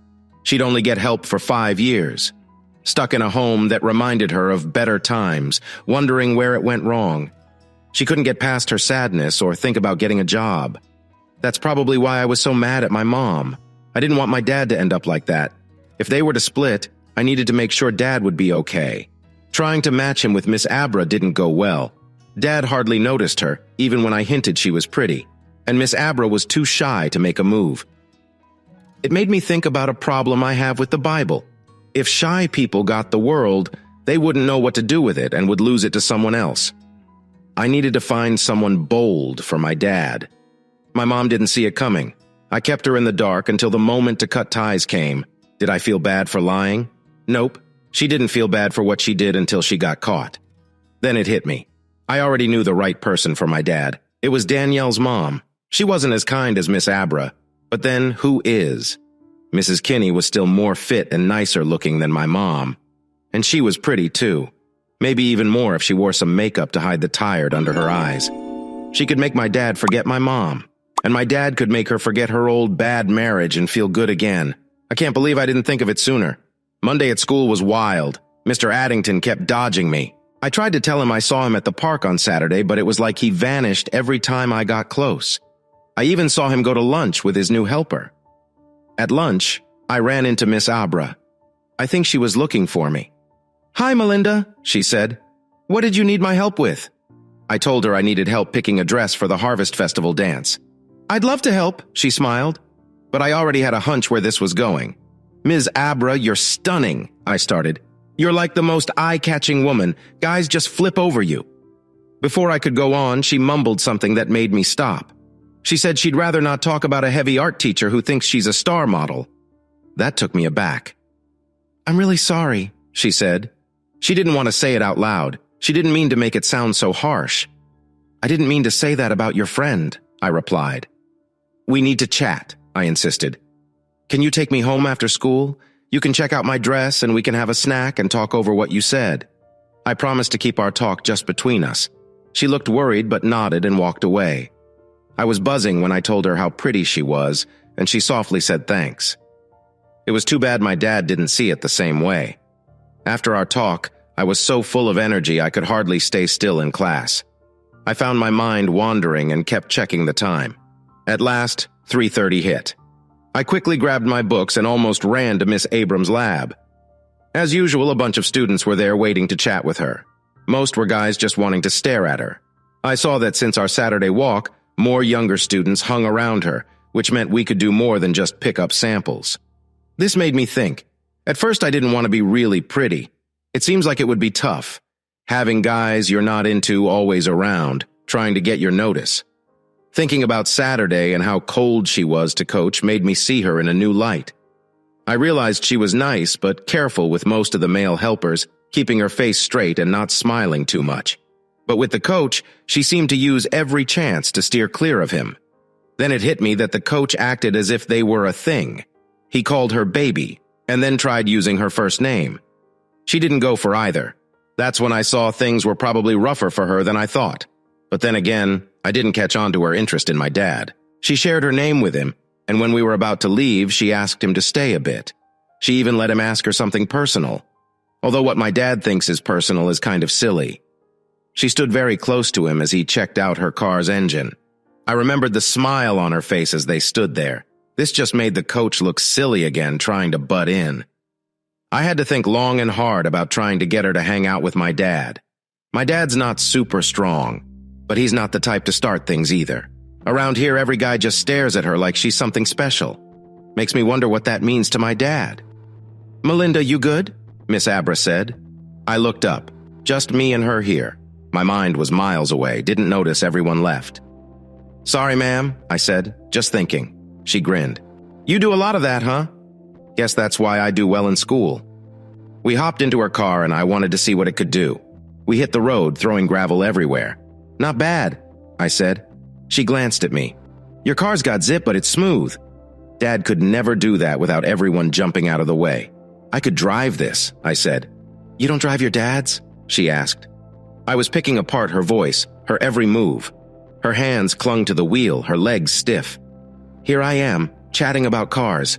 She'd only get help for 5 years. Stuck in a home that reminded her of better times, wondering where it went wrong. She couldn't get past her sadness or think about getting a job. That's probably why I was so mad at my mom. I didn't want my dad to end up like that. If they were to split, I needed to make sure Dad would be okay. Trying to match him with Miss Abra didn't go well. Dad hardly noticed her, even when I hinted she was pretty, and Miss Abra was too shy to make a move. It made me think about a problem I have with the Bible. If shy people got the world, they wouldn't know what to do with it and would lose it to someone else. I needed to find someone bold for my dad. My mom didn't see it coming. I kept her in the dark until the moment to cut ties came. Did I feel bad for lying? Nope. She didn't feel bad for what she did until she got caught. Then it hit me. I already knew the right person for my dad. It was Danielle's mom. She wasn't as kind as Miss Abra, but then who is? Mrs. Kinney was still more fit and nicer looking than my mom. And she was pretty too. Maybe even more if she wore some makeup to hide the tired under her eyes. She could make my dad forget my mom. And my dad could make her forget her old bad marriage and feel good again. I can't believe I didn't think of it sooner. Monday at school was wild. Mr. Addington kept dodging me. I tried to tell him I saw him at the park on Saturday, but it was like he vanished every time I got close. I even saw him go to lunch with his new helper. At lunch, I ran into Miss Abra. I think she was looking for me. "Hi, Melinda," she said. "What did you need my help with?" I told her I needed help picking a dress for the Harvest Festival dance. "I'd love to help," she smiled. But I already had a hunch where this was going. "Ms. Abra, you're stunning," I started. "You're like the most eye-catching woman. Guys just flip over you." Before I could go on, she mumbled something that made me stop. She said she'd rather not talk about a heavy art teacher who thinks she's a star model. That took me aback. "I'm really sorry," she said. She didn't want to say it out loud. She didn't mean to make it sound so harsh. "I didn't mean to say that about your friend," I replied. "We need to chat," I insisted. "Can you take me home after school? You can check out my dress and we can have a snack and talk over what you said." I promised to keep our talk just between us. She looked worried but nodded and walked away. I was buzzing when I told her how pretty she was, and she softly said thanks. It was too bad my dad didn't see it the same way. After our talk, I was so full of energy I could hardly stay still in class. I found my mind wandering and kept checking the time. At last, 3:30 hit. I quickly grabbed my books and almost ran to Miss Abram's lab. As usual, a bunch of students were there waiting to chat with her. Most were guys just wanting to stare at her. I saw that since our Saturday walk, more younger students hung around her, which meant we could do more than just pick up samples. This made me think. At first, I didn't want to be really pretty. It seems like it would be tough, having guys you're not into always around, trying to get your notice. Thinking about Saturday and how cold she was to Coach made me see her in a new light. I realized she was nice but careful with most of the male helpers, keeping her face straight and not smiling too much. But with the Coach, she seemed to use every chance to steer clear of him. Then it hit me that the Coach acted as if they were a thing. He called her baby, and then tried using her first name. She didn't go for either. That's when I saw things were probably rougher for her than I thought. But then again, I didn't catch on to her interest in my dad. She shared her name with him, and when we were about to leave, she asked him to stay a bit. She even let him ask her something personal. Although what my dad thinks is personal is kind of silly. She stood very close to him as he checked out her car's engine. I remembered the smile on her face as they stood there. This just made the Coach look silly again, trying to butt in. I had to think long and hard about trying to get her to hang out with my dad. My dad's not super strong, but he's not the type to start things either. Around here, every guy just stares at her like she's something special. Makes me wonder what that means to my dad. "Melinda, you good?" Miss Abra said. I looked up. Just me and her here. My mind was miles away, didn't notice everyone left. "Sorry, ma'am," I said, "just thinking." She grinned. "You do a lot of that, huh?" "Guess that's why I do well in school." We hopped into her car and I wanted to see what it could do. We hit the road, throwing gravel everywhere. "Not bad," I said. She glanced at me. "Your car's got zip, but it's smooth." Dad could never do that without everyone jumping out of the way. "I could drive this," I said. "You don't drive your dad's?" she asked. I was picking apart her voice, her every move. Her hands clung to the wheel, her legs stiff. Here I am, chatting about cars.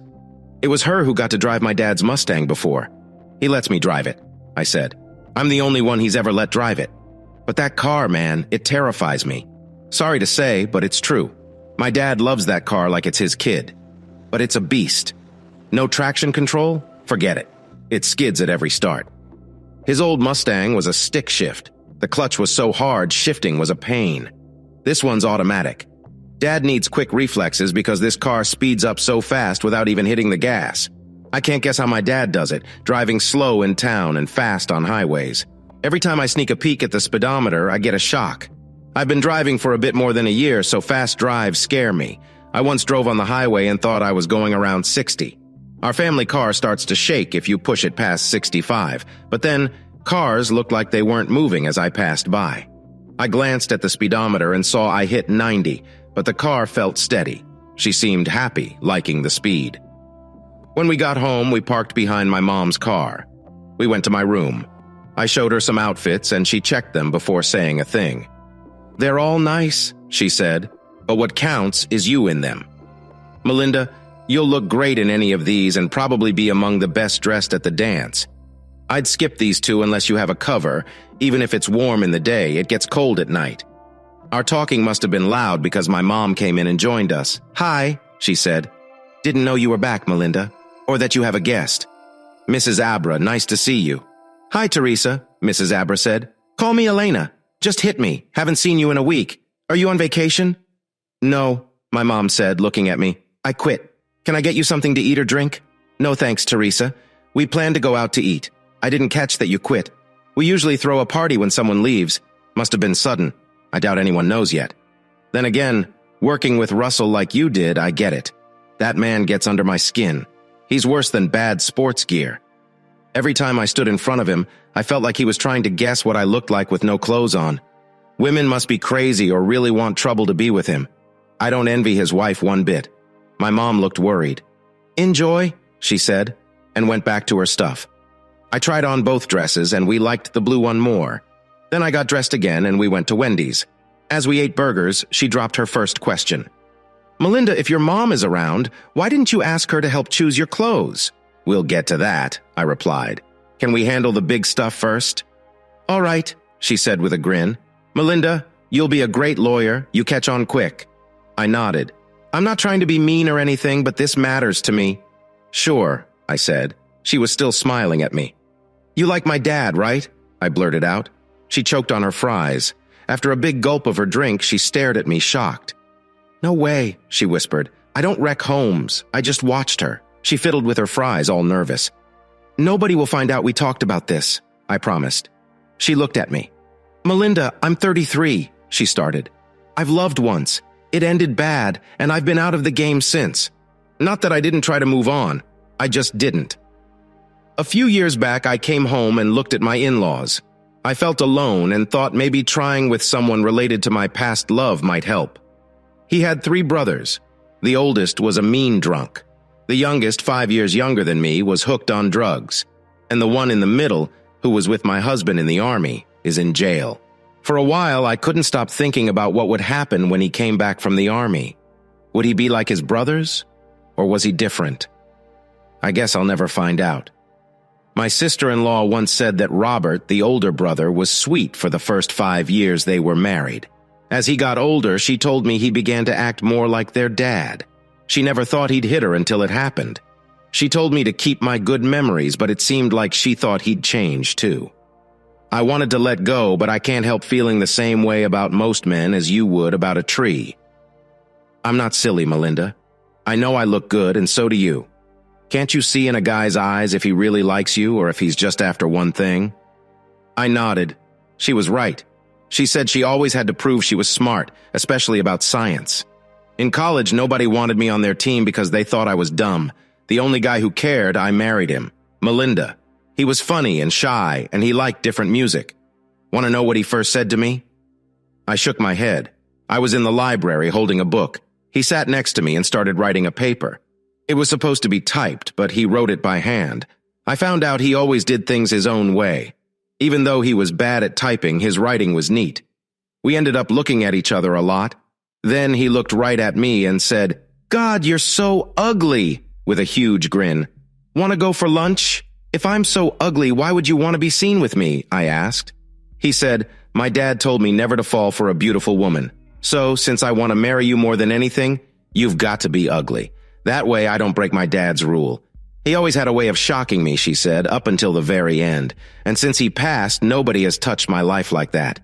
It was her who got to drive my dad's Mustang before. "He lets me drive it," I said. "I'm the only one he's ever let drive it. But that car, man, it terrifies me. Sorry to say, but it's true. My dad loves that car like it's his kid. But it's a beast. No traction control? Forget it. It skids at every start. His old Mustang was a stick shift. The clutch was so hard, shifting was a pain. This one's automatic. Dad needs quick reflexes because this car speeds up so fast without even hitting the gas. I can't guess how my dad does it, driving slow in town and fast on highways. Every time I sneak a peek at the speedometer, I get a shock. I've been driving for a bit more than a year, so fast drives scare me. I once drove on the highway and thought I was going around 60. Our family car starts to shake if you push it past 65, but then cars looked like they weren't moving as I passed by. I glanced at the speedometer and saw I hit 90, but the car felt steady. She seemed happy, liking the speed. When we got home, we parked behind my mom's car. We went to my room. I showed her some outfits and she checked them before saying a thing. "They're all nice," she said, "but what counts is you in them. Melinda, you'll look great in any of these and probably be among the best dressed at the dance. I'd skip these two unless you have a cover. Even if it's warm in the day, it gets cold at night." Our talking must have been loud because my mom came in and joined us. "Hi," she said. "Didn't know you were back, Melinda, or that you have a guest. Mrs. Abra, nice to see you." "Hi, Teresa," Mrs. Abra said. "Call me Elena. Just hit me. Haven't seen you in a week. Are you on vacation?" "No," my mom said, looking at me. "I quit. Can I get you something to eat or drink?" "No thanks, Teresa. We plan to go out to eat. I didn't catch that you quit. We usually throw a party when someone leaves. Must have been sudden. I doubt anyone knows yet. Then again, working with Russell like you did, I get it. That man gets under my skin. He's worse than bad sports gear. Every time I stood in front of him, I felt like he was trying to guess what I looked like with no clothes on. Women must be crazy or really want trouble to be with him. I don't envy his wife one bit." My mom looked worried. "Enjoy," she said, and went back to her stuff. I tried on both dresses, and we liked the blue one more. Then I got dressed again, and we went to Wendy's. As we ate burgers, she dropped her first question. "Melinda, if your mom is around, why didn't you ask her to help choose your clothes?" "We'll get to that," I replied. "Can we handle the big stuff first?" "All right," she said with a grin. "Melinda, you'll be a great lawyer. You catch on quick." I nodded. "I'm not trying to be mean or anything, but this matters to me." "Sure," I said. She was still smiling at me. "You like my dad, right?" I blurted out. She choked on her fries. After a big gulp of her drink, she stared at me, shocked. "No way," she whispered. "I don't wreck homes. I just watched her." She fiddled with her fries, all nervous. "Nobody will find out we talked about this," I promised. She looked at me. "Melinda, I'm 33, she started. "I've loved once. It ended bad, and I've been out of the game since. Not that I didn't try to move on. I just didn't. A few years back, I came home and looked at my in-laws. I felt alone and thought maybe trying with someone related to my past love might help. He had 3 brothers. The oldest was a mean drunk. The youngest, 5 years younger than me, was hooked on drugs. And the one in the middle, who was with my husband in the army, is in jail. For a while, I couldn't stop thinking about what would happen when he came back from the army. Would he be like his brothers? Or was he different? I guess I'll never find out. My sister-in-law once said that Robert, the older brother, was sweet for the first 5 years they were married. As he got older, she told me he began to act more like their dad. She never thought he'd hit her until it happened. She told me to keep my good memories, but it seemed like she thought he'd changed too. I wanted to let go, but I can't help feeling the same way about most men as you would about a tree. I'm not silly, Melinda. I know I look good, and so do you. Can't you see in a guy's eyes if he really likes you or if he's just after one thing? I nodded. She was right. She said she always had to prove she was smart, especially about science. In college, nobody wanted me on their team because they thought I was dumb. The only guy who cared, I married him. Melinda. He was funny and shy, and he liked different music. Want to know what he first said to me? I shook my head. I was in the library holding a book. He sat next to me and started writing a paper. It was supposed to be typed, but he wrote it by hand. I found out he always did things his own way. Even though he was bad at typing, his writing was neat. We ended up looking at each other a lot. Then he looked right at me and said, "God, you're so ugly," with a huge grin. "Want to go for lunch? If I'm so ugly, why would you want to be seen with me?" I asked. He said, "My dad told me never to fall for a beautiful woman. So, since I want to marry you more than anything, you've got to be ugly. That way I don't break my dad's rule. He always had a way of shocking me," she said, "up until the very end. And since he passed, nobody has touched my life like that.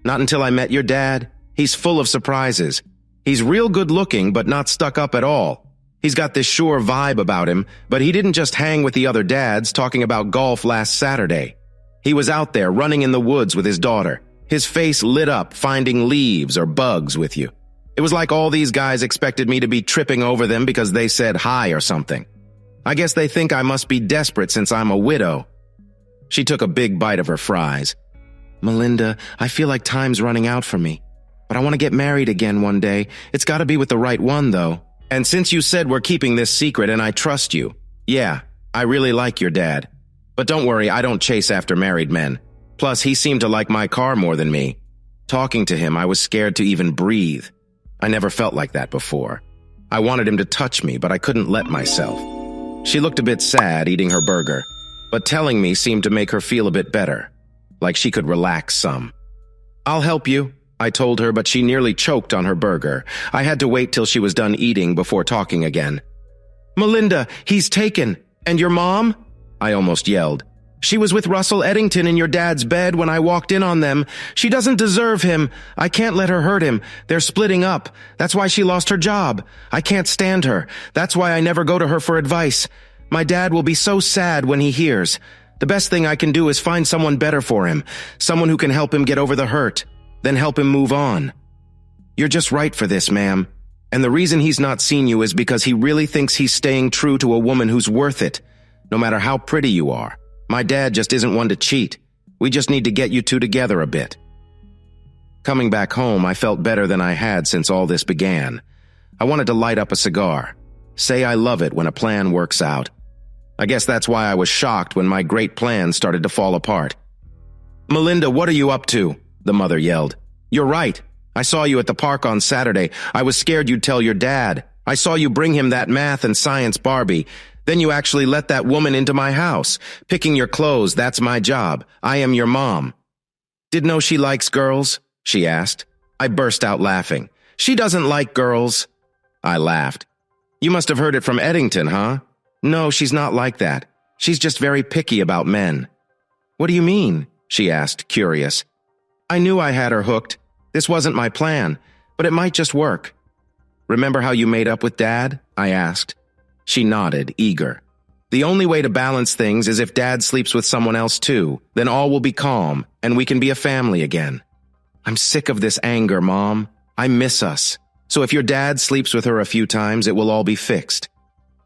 Not until I met your dad. He's full of surprises. He's real good looking, but not stuck up at all. He's got this sure vibe about him, but he didn't just hang with the other dads talking about golf last Saturday. He was out there running in the woods with his daughter. His face lit up finding leaves or bugs with you. It was like all these guys expected me to be tripping over them because they said hi or something. I guess they think I must be desperate since I'm a widow." She took a big bite of her fries. "Melinda, I feel like time's running out for me. But I want to get married again one day. It's got to be with the right one, though. And since you said we're keeping this secret and I trust you, yeah, I really like your dad. But don't worry, I don't chase after married men. Plus, he seemed to like my car more than me. Talking to him, I was scared to even breathe. I never felt like that before. I wanted him to touch me, but I couldn't let myself." She looked a bit sad eating her burger, but telling me seemed to make her feel a bit better, like she could relax some. "I'll help you," I told her, but she nearly choked on her burger. I had to wait till she was done eating before talking again. "Melinda, he's taken. And your mom?" I almost yelled. "She was with Russell Eddington in your dad's bed when I walked in on them. She doesn't deserve him. I can't let her hurt him. They're splitting up. That's why she lost her job. I can't stand her. That's why I never go to her for advice. My dad will be so sad when he hears. The best thing I can do is find someone better for him, someone who can help him get over the hurt, then help him move on. You're just right for this, ma'am. And the reason he's not seen you is because he really thinks he's staying true to a woman who's worth it, no matter how pretty you are. My dad just isn't one to cheat. We just need to get you two together a bit." Coming back home, I felt better than I had since all this began. I wanted to light up a cigar. Say I love it when a plan works out. I guess that's why I was shocked when my great plan started to fall apart. "Melinda, what are you up to?" the mother yelled. "You're right. I saw you at the park on Saturday. I was scared you'd tell your dad. I saw you bring him that math and science Barbie. Then you actually let that woman into my house. Picking your clothes, that's my job. I am your mom." "Did know she likes girls?" she asked. I burst out laughing. "She doesn't like girls." I laughed. "You must have heard it from Eddington, huh?" "No, she's not like that. She's just very picky about men." "What do you mean?" she asked, curious. I knew I had her hooked. This wasn't my plan, but it might just work. "Remember how you made up with Dad?" I asked. She nodded, eager. "The only way to balance things is if Dad sleeps with someone else too. Then all will be calm, and we can be a family again." "I'm sick of this anger, Mom. I miss us. So if your dad sleeps with her a few times, it will all be fixed."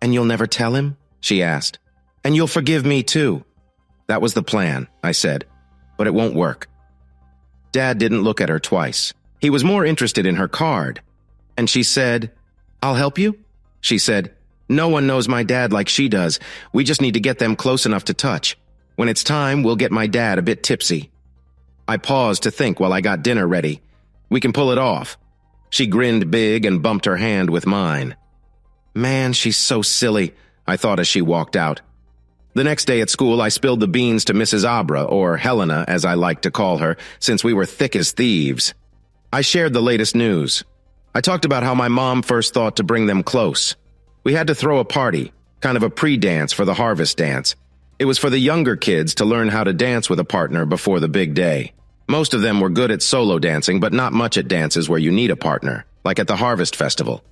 "And you'll never tell him?" she asked. "And you'll forgive me too." "That was the plan," I said. "But it won't work." Dad didn't look at her twice. He was more interested in her card. And she said, "I'll help you?" She said, "No one knows my dad like she does. We just need to get them close enough to touch. When it's time, we'll get my dad a bit tipsy." I paused to think while I got dinner ready. "We can pull it off." She grinned big and bumped her hand with mine. "Man, she's so silly," I thought as she walked out. The next day at school, I spilled the beans to Mrs. Abra, or Helena, as I like to call her, since we were thick as thieves. I shared the latest news. I talked about how my mom first thought to bring them close. We had to throw a party, kind of a pre-dance for the harvest dance. It was for the younger kids to learn how to dance with a partner before the big day. Most of them were good at solo dancing, but not much at dances where you need a partner, like at the Harvest Festival.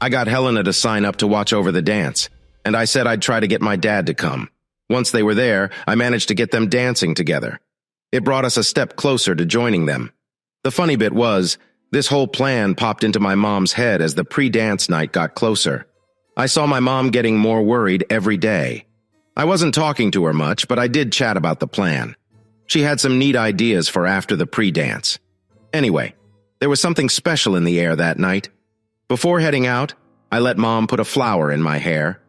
I got Helena to sign up to watch over the dance, and I said I'd try to get my dad to come. Once they were there, I managed to get them dancing together. It brought us a step closer to joining them. The funny bit was, this whole plan popped into my mom's head as the pre-dance night got closer. I saw my mom getting more worried every day. I wasn't talking to her much, but I did chat about the plan. She had some neat ideas for after the pre-dance. Anyway, there was something special in the air that night. Before heading out, I let Mom put a flower in my hair.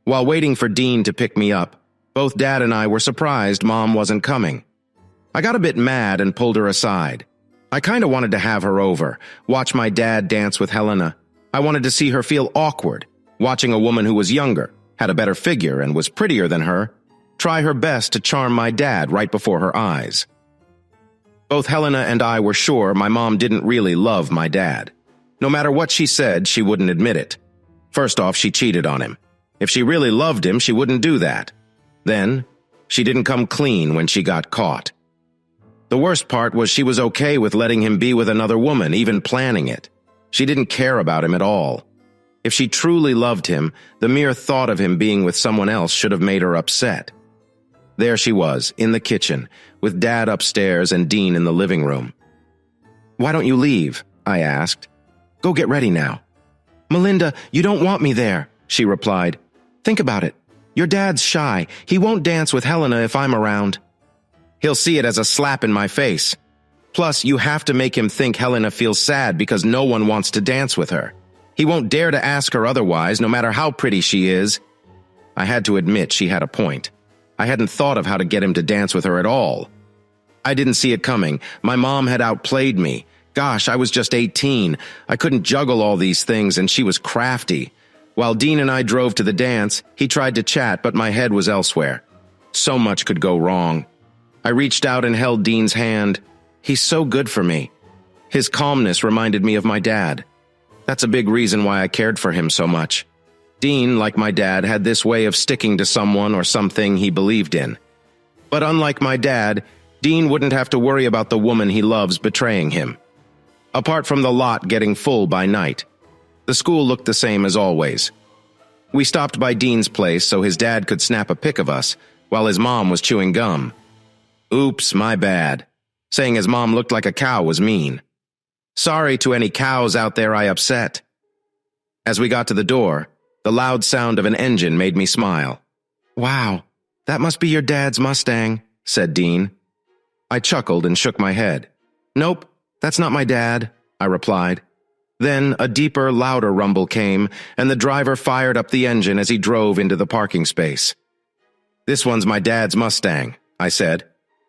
While waiting for Dean to pick me up, both Dad and I were surprised Mom wasn't coming. I got a bit mad and pulled her aside. I kinda wanted to have her over, watch my dad dance with Helena. I wanted to see her feel awkward, watching a woman who was younger, had a better figure, and was prettier than her, try her best to charm my dad right before her eyes. Both Helena and I were sure my mom didn't really love my dad. No matter what she said, she wouldn't admit it. First off, she cheated on him. If she really loved him, she wouldn't do that. Then, she didn't come clean when she got caught. The worst part was she was okay with letting him be with another woman, even planning it. She didn't care about him at all. If she truly loved him, the mere thought of him being with someone else should have made her upset. There she was, in the kitchen, with Dad upstairs and Dean in the living room. "Why don't you leave?" I asked. "Go get ready now." "Melinda, you don't want me there," she replied. "Think about it. "Your dad's shy. He won't dance with Helena if I'm around." "He'll see it as a slap in my face. Plus, you have to make him think Helena feels sad because no one wants to dance with her. He won't dare to ask her otherwise, no matter how pretty she is." I had to admit she had a point. I hadn't thought of how to get him to dance with her at all. I didn't see it coming. My mom had outplayed me. Gosh, I was just 18. I couldn't juggle all these things, and she was crafty. While Dean and I drove to the dance, he tried to chat, but my head was elsewhere. So much could go wrong. I reached out and held Dean's hand. He's so good for me. His calmness reminded me of my dad. That's a big reason why I cared for him so much. Dean, like my dad, had this way of sticking to someone or something he believed in. But unlike my dad, Dean wouldn't have to worry about the woman he loves betraying him. Apart from the lot getting full by night, the school looked the same as always. We stopped by Dean's place so his dad could snap a pic of us, while his mom was chewing gum. Oops, my bad. Saying his mom looked like a cow was mean. Sorry to any cows out there I upset. As we got to the door, the loud sound of an engine made me smile. "Wow, that must be your dad's Mustang," said Dean. I chuckled and shook my head. "Nope, that's not my dad," I replied. Then a deeper, louder rumble came, and the driver fired up the engine as he drove into the parking space. "This one's my dad's Mustang," I said.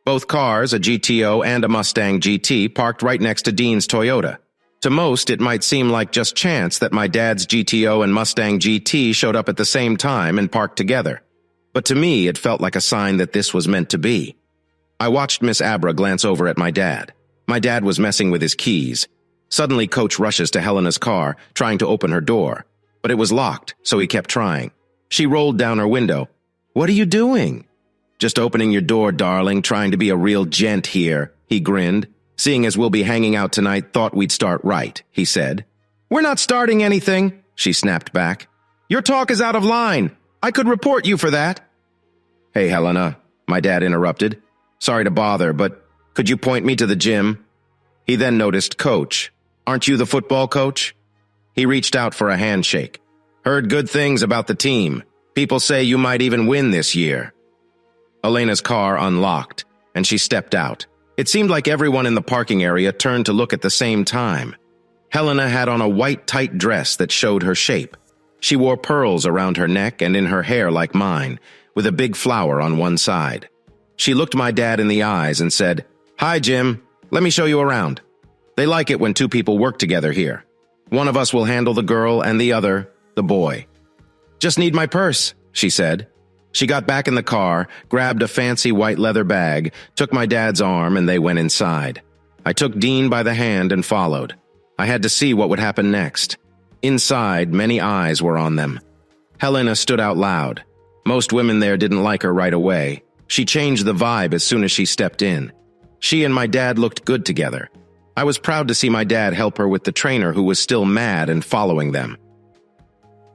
Both cars, a GTO and a Mustang GT, parked right next to Dean's Toyota. To most, it might seem like just chance that my dad's GTO and Mustang GT showed up at the same time and parked together. But to me, it felt like a sign that this was meant to be. I watched Miss Abra glance over at my dad. My dad was messing with his keys. Suddenly, Coach rushes to Helena's car, trying to open her door. But it was locked, so he kept trying. She rolled down her window. "What are you doing?" "Just opening your door, darling, trying to be a real gent here," he grinned. "Seeing as we'll be hanging out tonight, thought we'd start right," he said. "We're not starting anything," she snapped back. "Your talk is out of line. I could report you for that." "Hey, Helena," my dad interrupted. "Sorry to bother, but could you point me to the gym?" He then noticed Coach. "Aren't you the football coach?" He reached out for a handshake. "Heard good things about the team. People say you might even win this year." Elena's car unlocked, and she stepped out. It seemed like everyone in the parking area turned to look at the same time. Helena had on a white tight dress that showed her shape. She wore pearls around her neck and in her hair like mine, with a big flower on one side. She looked my dad in the eyes and said, "Hi, Jim. Let me show you around. They like it when two people work together here. One of us will handle the girl and the other, the boy." "Just need my purse," she said. She got back in the car, grabbed a fancy white leather bag, took my dad's arm, and they went inside. I took Dean by the hand and followed. I had to see what would happen next. Inside, many eyes were on them. Helena stood out loud. Most women there didn't like her right away. She changed the vibe as soon as she stepped in. She and my dad looked good together. I was proud to see my dad help her with the trainer who was still mad and following them.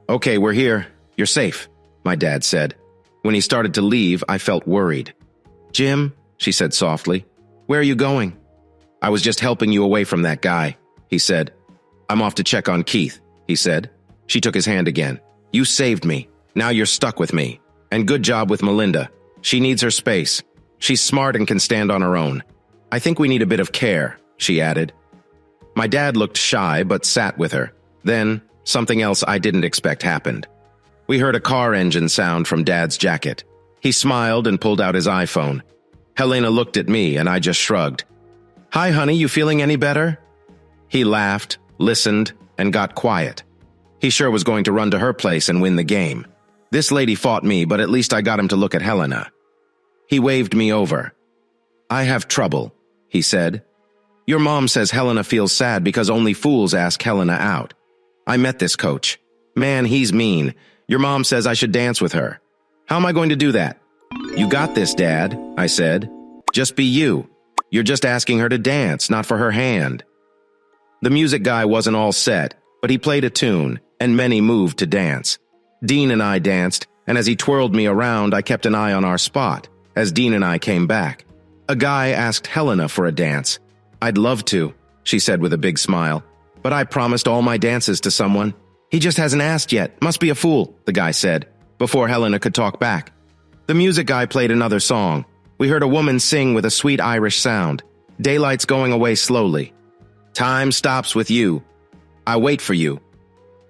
"Okay, we're here. You're safe," my dad said. When he started to leave, I felt worried. "Jim," she said softly, "where are you going?" "I was just helping you away from that guy," he said. "I'm off to check on Keith," he said. She took his hand again. "You saved me. Now you're stuck with me. And good job with Melinda. She needs her space. She's smart and can stand on her own. I think we need a bit of care," she added. My dad looked shy but sat with her. Then, something else I didn't expect happened. We heard a car engine sound from Dad's jacket. He smiled and pulled out his iPhone. Helena looked at me and I just shrugged. "Hi, honey, you feeling any better?" He laughed, listened, and got quiet. He sure was going to run to her place and win the game. This lady fought me, but at least I got him to look at Helena. He waved me over. "I have trouble," he said. "Your mom says Helena feels sad because only fools ask Helena out. I met this coach. Man, he's mean. Your mom says I should dance with her. How am I going to do that?" "You got this, Dad," I said. "Just be you. You're just asking her to dance, not for her hand." The music guy wasn't all set, but he played a tune, and many moved to dance. Dean and I danced, and as he twirled me around, I kept an eye on our spot, as Dean and I came back. A guy asked Helena for a dance. "I'd love to," she said with a big smile, "but I promised all my dances to someone." "He just hasn't asked yet. Must be a fool," the guy said. before Helena could talk back. The music guy played another song. We heard a woman sing with a sweet Irish sound. Daylight's going away slowly. Time stops with you. I wait for you.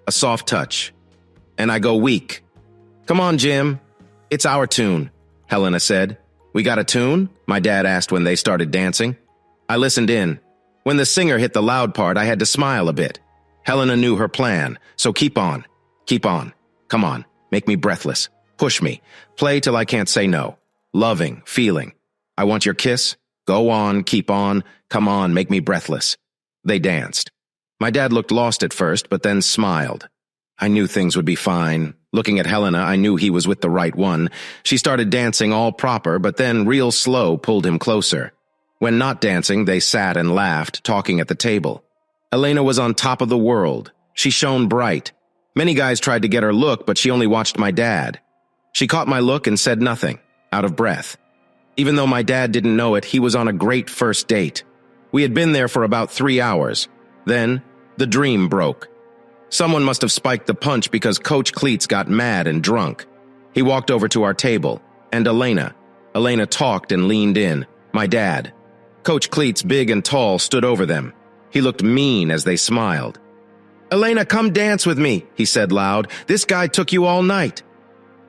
A soft touch. And I go weak. Come on, Jim. It's our tune, Helena said. We got a tune? My dad asked when they started dancing. I listened in. When the singer hit the loud part, I had to smile a bit. Helena knew her plan, so keep on. Keep on. Come on, make me breathless. Push me. Play till I can't say no. Loving, feeling. I want your kiss. Go on, keep on. Come on, make me breathless. They danced. My dad looked lost at first, but then smiled. I knew things would be fine. Looking at Helena, I knew he was with the right one. She started dancing all proper, but then real slow pulled him closer. When not dancing, they sat and laughed, talking at the table. Elena was on top of the world. She shone bright. Many guys tried to get her look, but she only watched my dad. She caught my look and said nothing, out of breath. Even though my dad didn't know it, he was on a great first date. We had been there for about 3 hours. Then, the dream broke. Someone must have spiked the punch because Coach Cleats got mad and drunk. He walked over to our table, and Elena. Elena talked and leaned in. My dad. Coach Cleats, big and tall, stood over them. He looked mean as they smiled. Elena, come dance with me, he said loud. This guy took you all night.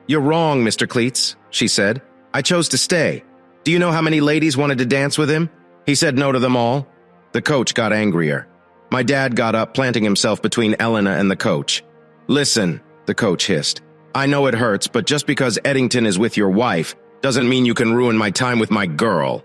You're wrong, Mr. Cleats, she said. I chose to stay. Do you know how many ladies wanted to dance with him? He said no to them all. The coach got angrier. My dad got up, planting himself between Elena and the coach. Listen, the coach hissed. I know it hurts, but just because Eddington is with your wife doesn't mean you can ruin my time with my girl.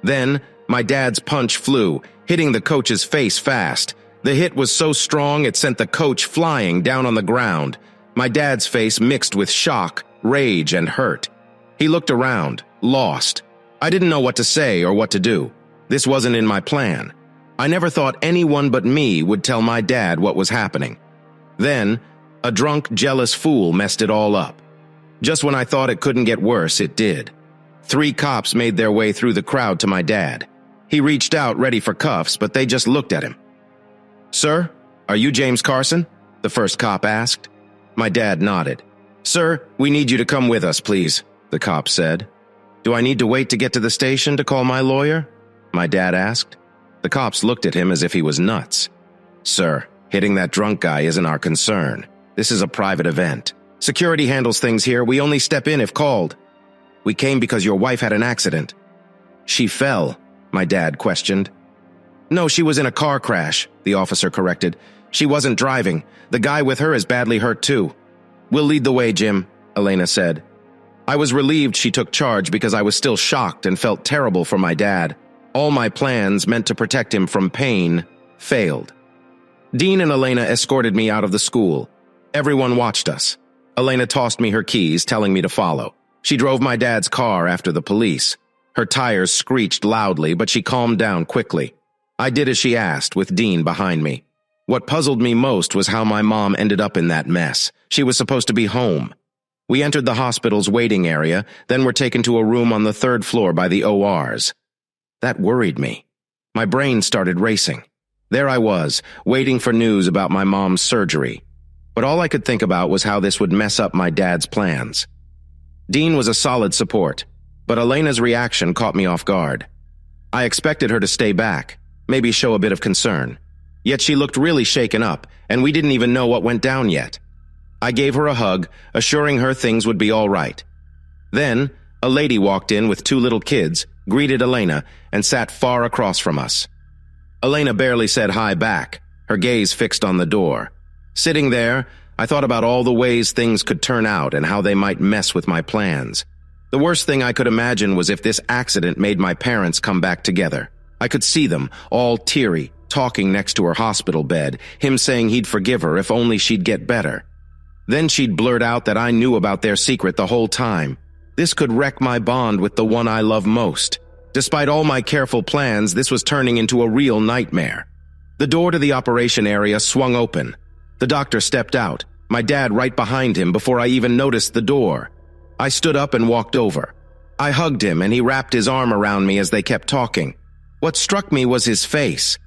Then, my dad's punch flew, hitting the coach's face fast. The hit was so strong it sent the coach flying down on the ground. My dad's face mixed with shock, rage, and hurt. He looked around, lost. I didn't know what to say or what to do. This wasn't in my plan. I never thought anyone but me would tell my dad what was happening. Then, a drunk, jealous fool messed it all up. Just when I thought it couldn't get worse, it did. 3 cops made their way through the crowd to my dad. He reached out, ready for cuffs, but they just looked at him. Sir, are you James Carson? The first cop asked. My dad nodded. Sir, we need you to come with us, please, the cop said. Do I need to wait to get to the station to call my lawyer? My dad asked. The cops looked at him as if he was nuts. Sir, hitting that drunk guy isn't our concern. This is a private event. Security handles things here. We only step in if called. We came because your wife had an accident. She fell, my dad questioned. No, she was in a car crash, the officer corrected. She wasn't driving. The guy with her is badly hurt too. We'll lead the way, Jim, Elena said. I was relieved she took charge because I was still shocked and felt terrible for my dad. All my plans meant to protect him from pain failed. Dean and Elena escorted me out of the school. Everyone watched us. Elena tossed me her keys, telling me to follow. She drove my dad's car after the police. Her tires screeched loudly, but she calmed down quickly. I did as she asked, with Dean behind me. What puzzled me most was how my mom ended up in that mess. She was supposed to be home. We entered the hospital's waiting area, then were taken to a room on the 3rd floor by the ORs. That worried me. My brain started racing. There I was, waiting for news about my mom's surgery. But all I could think about was how this would mess up my dad's plans. Dean was a solid support, but Elena's reaction caught me off guard. I expected her to stay back, maybe show a bit of concern. Yet she looked really shaken up, and we didn't even know what went down yet. I gave her a hug, assuring her things would be all right. Then, a lady walked in with 2 little kids, greeted Elena, and sat far across from us. Elena barely said hi back, her gaze fixed on the door. Sitting there, I thought about all the ways things could turn out and how they might mess with my plans. The worst thing I could imagine was if this accident made my parents come back together. I could see them, all teary, talking next to her hospital bed, him saying he'd forgive her if only she'd get better. Then she'd blurt out that I knew about their secret the whole time. This could wreck my bond with the one I love most. Despite all my careful plans, this was turning into a real nightmare. The door to the operation area swung open. The doctor stepped out, my dad right behind him before I even noticed the door. I stood up and walked over. I hugged him and he wrapped his arm around me as they kept talking. What struck me was his face.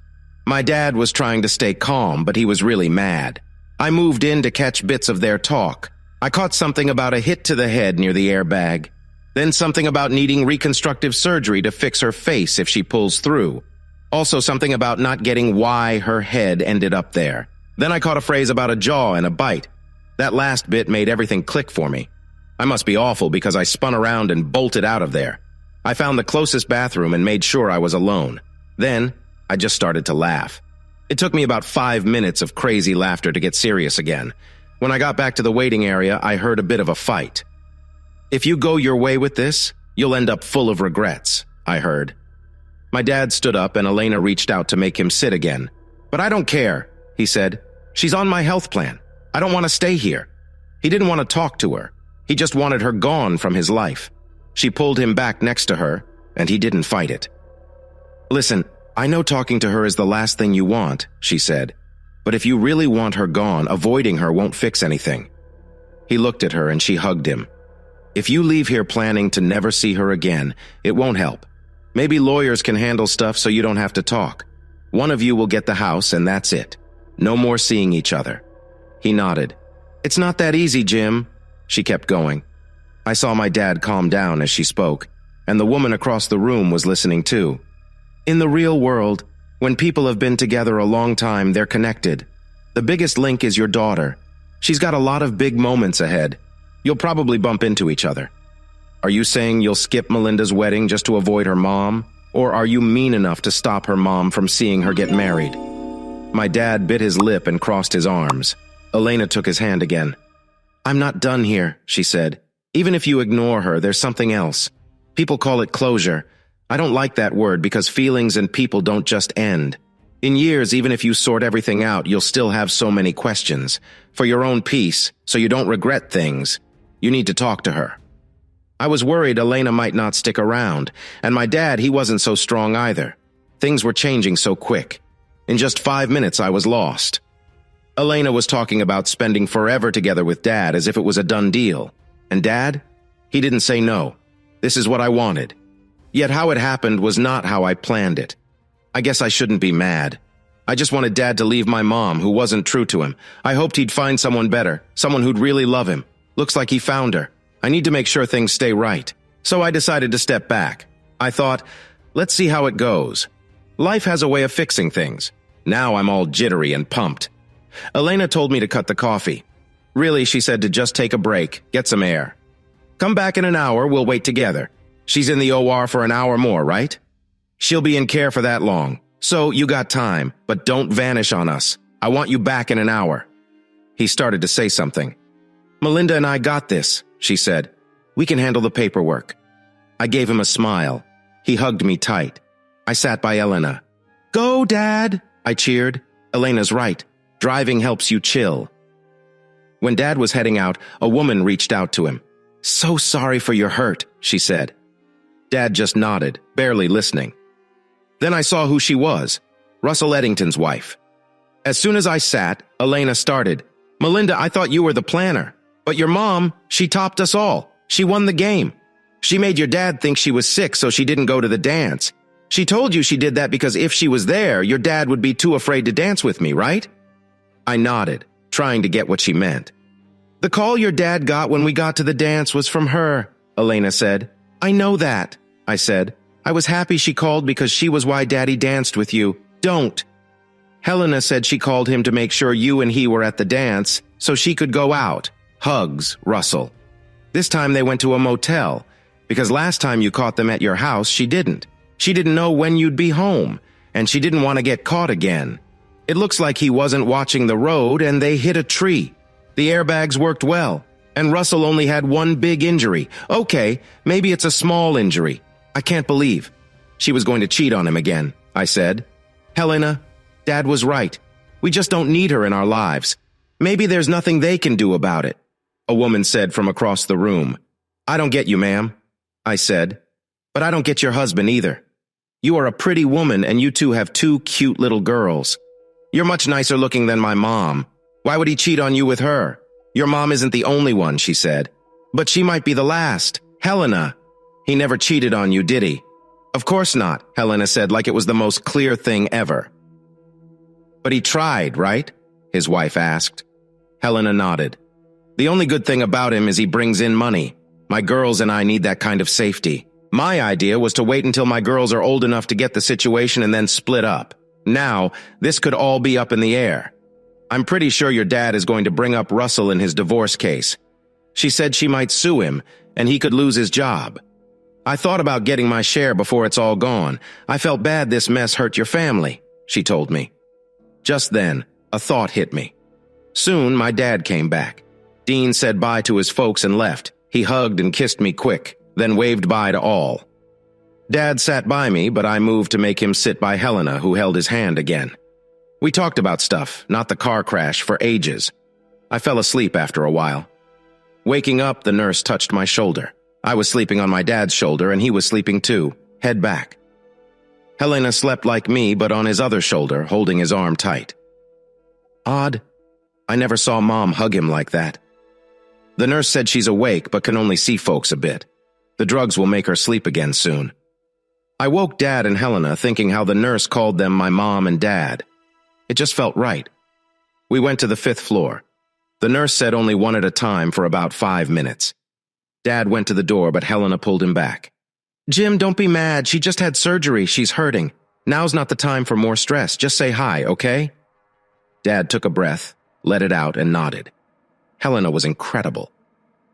My dad was trying to stay calm, but he was really mad. I moved in to catch bits of their talk. I caught something about a hit to the head near the airbag, then something about needing reconstructive surgery to fix her face if she pulls through. Also something about not getting why her head ended up there. Then I caught a phrase about a jaw and a bite. That last bit made everything click for me. I must be awful because I spun around and bolted out of there. I found the closest bathroom and made sure I was alone. Then, I just started to laugh. It took me about 5 minutes of crazy laughter to get serious again. When I got back to the waiting area, I heard a bit of a fight. If you go your way with this, you'll end up full of regrets, I heard. My dad stood up and Elena reached out to make him sit again. But I don't care, he said. She's on my health plan. I don't want to stay here. He didn't want to talk to her. He just wanted her gone from his life. She pulled him back next to her, and he didn't fight it. Listen, I know talking to her is the last thing you want, she said. But if you really want her gone, avoiding her won't fix anything. He looked at her and she hugged him. If you leave here planning to never see her again, it won't help. Maybe lawyers can handle stuff so you don't have to talk. One of you will get the house and that's it. No more seeing each other. He nodded. It's not that easy, Jim. She kept going. I saw my dad calm down as she spoke, and the woman across the room was listening too. In the real world, when people have been together a long time, they're connected. The biggest link is your daughter. She's got a lot of big moments ahead. You'll probably bump into each other. Are you saying you'll skip Melinda's wedding just to avoid her mom? Or are you mean enough to stop her mom from seeing her get married? My dad bit his lip and crossed his arms. Elena took his hand again. I'm not done here, she said. Even if you ignore her, there's something else. People call it closure. I don't like that word because feelings and people don't just end. In years, even if you sort everything out, you'll still have so many questions. For your own peace, so you don't regret things, you need to talk to her. I was worried Elena might not stick around, and my dad, he wasn't so strong either. Things were changing so quick. In just 5 minutes, I was lost. Elena was talking about spending forever together with Dad as if it was a done deal. And Dad? He didn't say no. This is what I wanted. Yet how it happened was not how I planned it. I guess I shouldn't be mad. I just wanted Dad to leave my mom, who wasn't true to him. I hoped he'd find someone better, someone who'd really love him. Looks like he found her. I need to make sure things stay right. So I decided to step back. I thought, let's see how it goes. Life has a way of fixing things. Now I'm all jittery and pumped. Elena told me to cut the coffee. Really, she said to just take a break, get some air. Come back in an hour, we'll wait together. She's in the OR for an hour more, right? She'll be in care for that long. So you got time, but don't vanish on us. I want you back in an hour. He started to say something. Melinda and I got this, she said. We can handle the paperwork. I gave him a smile. He hugged me tight. I sat by Elena. Go, Dad, I cheered. Elena's right. Driving helps you chill. When Dad was heading out, a woman reached out to him. So sorry for your hurt, she said. Dad just nodded, barely listening. Then I saw who she was, Russell Eddington's wife. As soon as I sat, Elena started. Melinda, I thought you were the planner. But your mom, she topped us all. She won the game. She made your dad think she was sick so she didn't go to the dance. She told you she did that because if she was there, your dad would be too afraid to dance with me, right? I nodded, trying to get what she meant. The call your dad got when we got to the dance was from her, Elena said. I know that, I said. I was happy she called because she was why Daddy danced with you. Don't. Helena said she called him to make sure you and he were at the dance so she could go out. Hugs, Russell. This time they went to a motel, because last time you caught them at your house, she didn't. She didn't know when you'd be home, and she didn't want to get caught again. It looks like he wasn't watching the road and they hit a tree. The airbags worked well, and Russell only had one big injury. Okay, maybe it's a small injury. I can't believe. She was going to cheat on him again, I said. Helena, Dad was right. We just don't need her in our lives. Maybe there's nothing they can do about it. A woman said from across the room. I don't get you, ma'am, I said. But I don't get your husband either. You are a pretty woman and you two have 2 cute little girls. You're much nicer looking than my mom. Why would he cheat on you with her? Your mom isn't the only one, she said. But she might be the last. Helena. He never cheated on you, did he? Of course not, Helena said like it was the most clear thing ever. But he tried, right? His wife asked. Helena nodded. The only good thing about him is he brings in money. My girls and I need that kind of safety. My idea was to wait until my girls are old enough to get the situation and then split up. Now, this could all be up in the air. I'm pretty sure your dad is going to bring up Russell in his divorce case. She said she might sue him, and he could lose his job. I thought about getting my share before it's all gone. I felt bad this mess hurt your family, she told me. Just then, a thought hit me. Soon, my dad came back. Dean said bye to his folks and left. He hugged and kissed me quick, then waved bye to all. Dad sat by me, but I moved to make him sit by Helena, who held his hand again. We talked about stuff, not the car crash, for ages. I fell asleep after a while. Waking up, the nurse touched my shoulder. I was sleeping on my dad's shoulder, and he was sleeping too, head back. Helena slept like me, but on his other shoulder, holding his arm tight. Odd. I never saw Mom hug him like that. The nurse said she's awake, but can only see folks a bit. The drugs will make her sleep again soon. I woke Dad and Helena, thinking how the nurse called them my mom and dad. It just felt right. We went to the 5th floor. The nurse said only one at a time for about 5 minutes. Dad went to the door, but Helena pulled him back. Jim, don't be mad. She just had surgery. She's hurting. Now's not the time for more stress. Just say hi, okay? Dad took a breath, let it out, and nodded. Helena was incredible.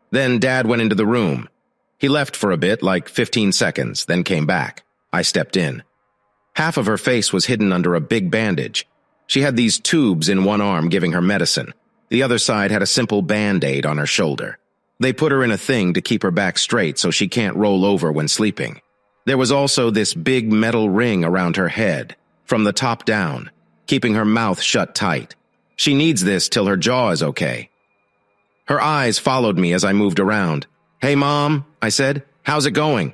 Then Dad went into the room. He left for a bit, like 15 seconds, then came back. I stepped in. Half of her face was hidden under a big bandage. She had these tubes in one arm giving her medicine. The other side had a simple Band-Aid on her shoulder. They put her in a thing to keep her back straight so she can't roll over when sleeping. There was also this big metal ring around her head, from the top down, keeping her mouth shut tight. She needs this till her jaw is okay. Her eyes followed me as I moved around. Hey, Mom, I said, how's it going?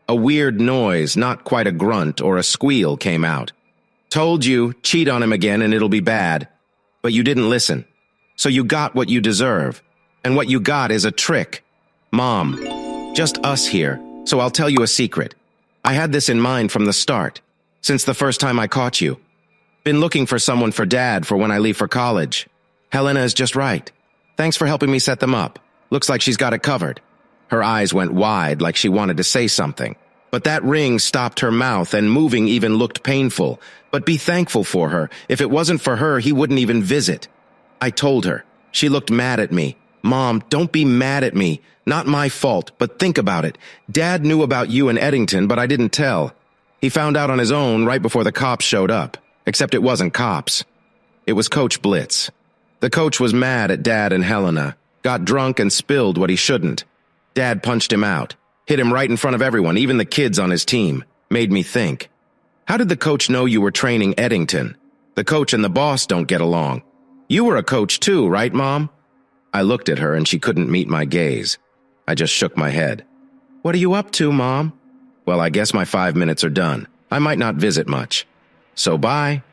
A weird noise, not quite a grunt or a squeal, came out. Told you, cheat on him again and it'll be bad. But you didn't listen. So you got what you deserve. And what you got is a trick. Mom, just us here, so I'll tell you a secret. I had this in mind from the start, since the first time I caught you. Been looking for someone for Dad for when I leave for college. Helena is just right. Thanks for helping me set them up. Looks like she's got it covered. Her eyes went wide like she wanted to say something. But that ring stopped her mouth, and moving even looked painful. But be thankful for her. If it wasn't for her, he wouldn't even visit. I told her. She looked mad at me. Mom, don't be mad at me. Not my fault, but think about it. Dad knew about you and Eddington, but I didn't tell. He found out on his own right before the cops showed up. Except it wasn't cops. It was Coach Blitz. The coach was mad at Dad and Helena. Got drunk and spilled what he shouldn't. Dad punched him out. Hit him right in front of everyone, even the kids on his team. Made me think. How did the coach know you were training Eddington? The coach and the boss don't get along. You were a coach too, right, Mom? I looked at her and she couldn't meet my gaze. I just shook my head. What are you up to, Mom? Well, I guess my 5 minutes are done. I might not visit much. So bye.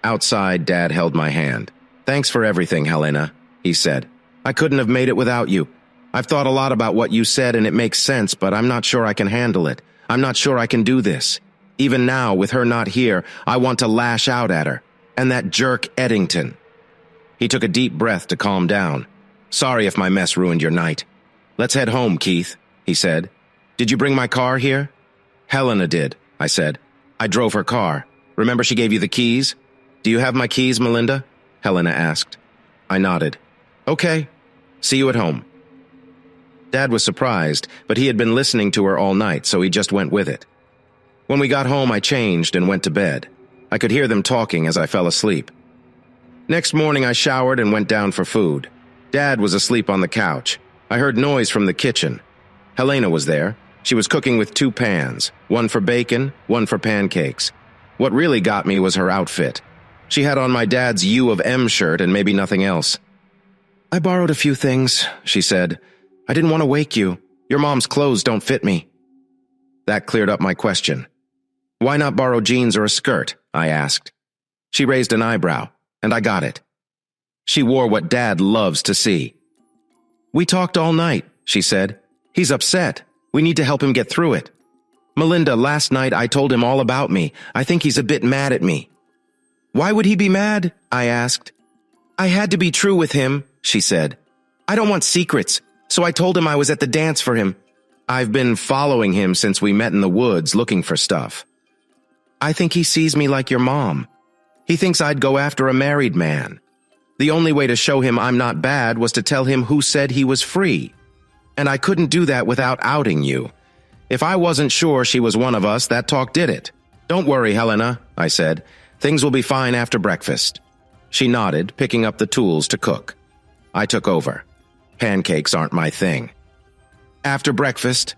Outside, Dad held my hand. Thanks for everything, Helena, he said. I couldn't have made it without you. I've thought a lot about what you said and it makes sense, but I'm not sure I can handle it. I'm not sure I can do this. Even now, with her not here, I want to lash out at her. And that jerk Eddington. He took a deep breath to calm down. Sorry if my mess ruined your night. Let's head home, Keith, he said. Did you bring my car here? Helena did, I said. I drove her car. Remember she gave you the keys? Do you have my keys, Melinda? Helena asked. I nodded. Okay. See you at home. Dad was surprised, but he had been listening to her all night, so he just went with it. When we got home, I changed and went to bed. I could hear them talking as I fell asleep. Next morning, I showered and went down for food. Dad was asleep on the couch. I heard noise from the kitchen. Helena was there. She was cooking with 2 pans, one for bacon, one for pancakes. What really got me was her outfit. She had on my dad's U of M shirt and maybe nothing else. I borrowed a few things, she said. I didn't want to wake you. Your mom's clothes don't fit me. That cleared up my question. Why not borrow jeans or a skirt? I asked. She raised an eyebrow, and I got it. She wore what Dad loves to see. We talked all night, she said. He's upset. We need to help him get through it. Melinda, last night I told him all about me. I think he's a bit mad at me. Why would he be mad? I asked. I had to be true with him, she said. I don't want secrets, so I told him I was at the dance for him. I've been following him since we met in the woods looking for stuff. I think he sees me like your mom. He thinks I'd go after a married man. The only way to show him I'm not bad was to tell him who said he was free. And I couldn't do that without outing you. If I wasn't sure she was one of us, that talk did it. Don't worry, Helena, I said. Things will be fine after breakfast. She nodded, picking up the tools to cook. I took over. Pancakes aren't my thing. After breakfast,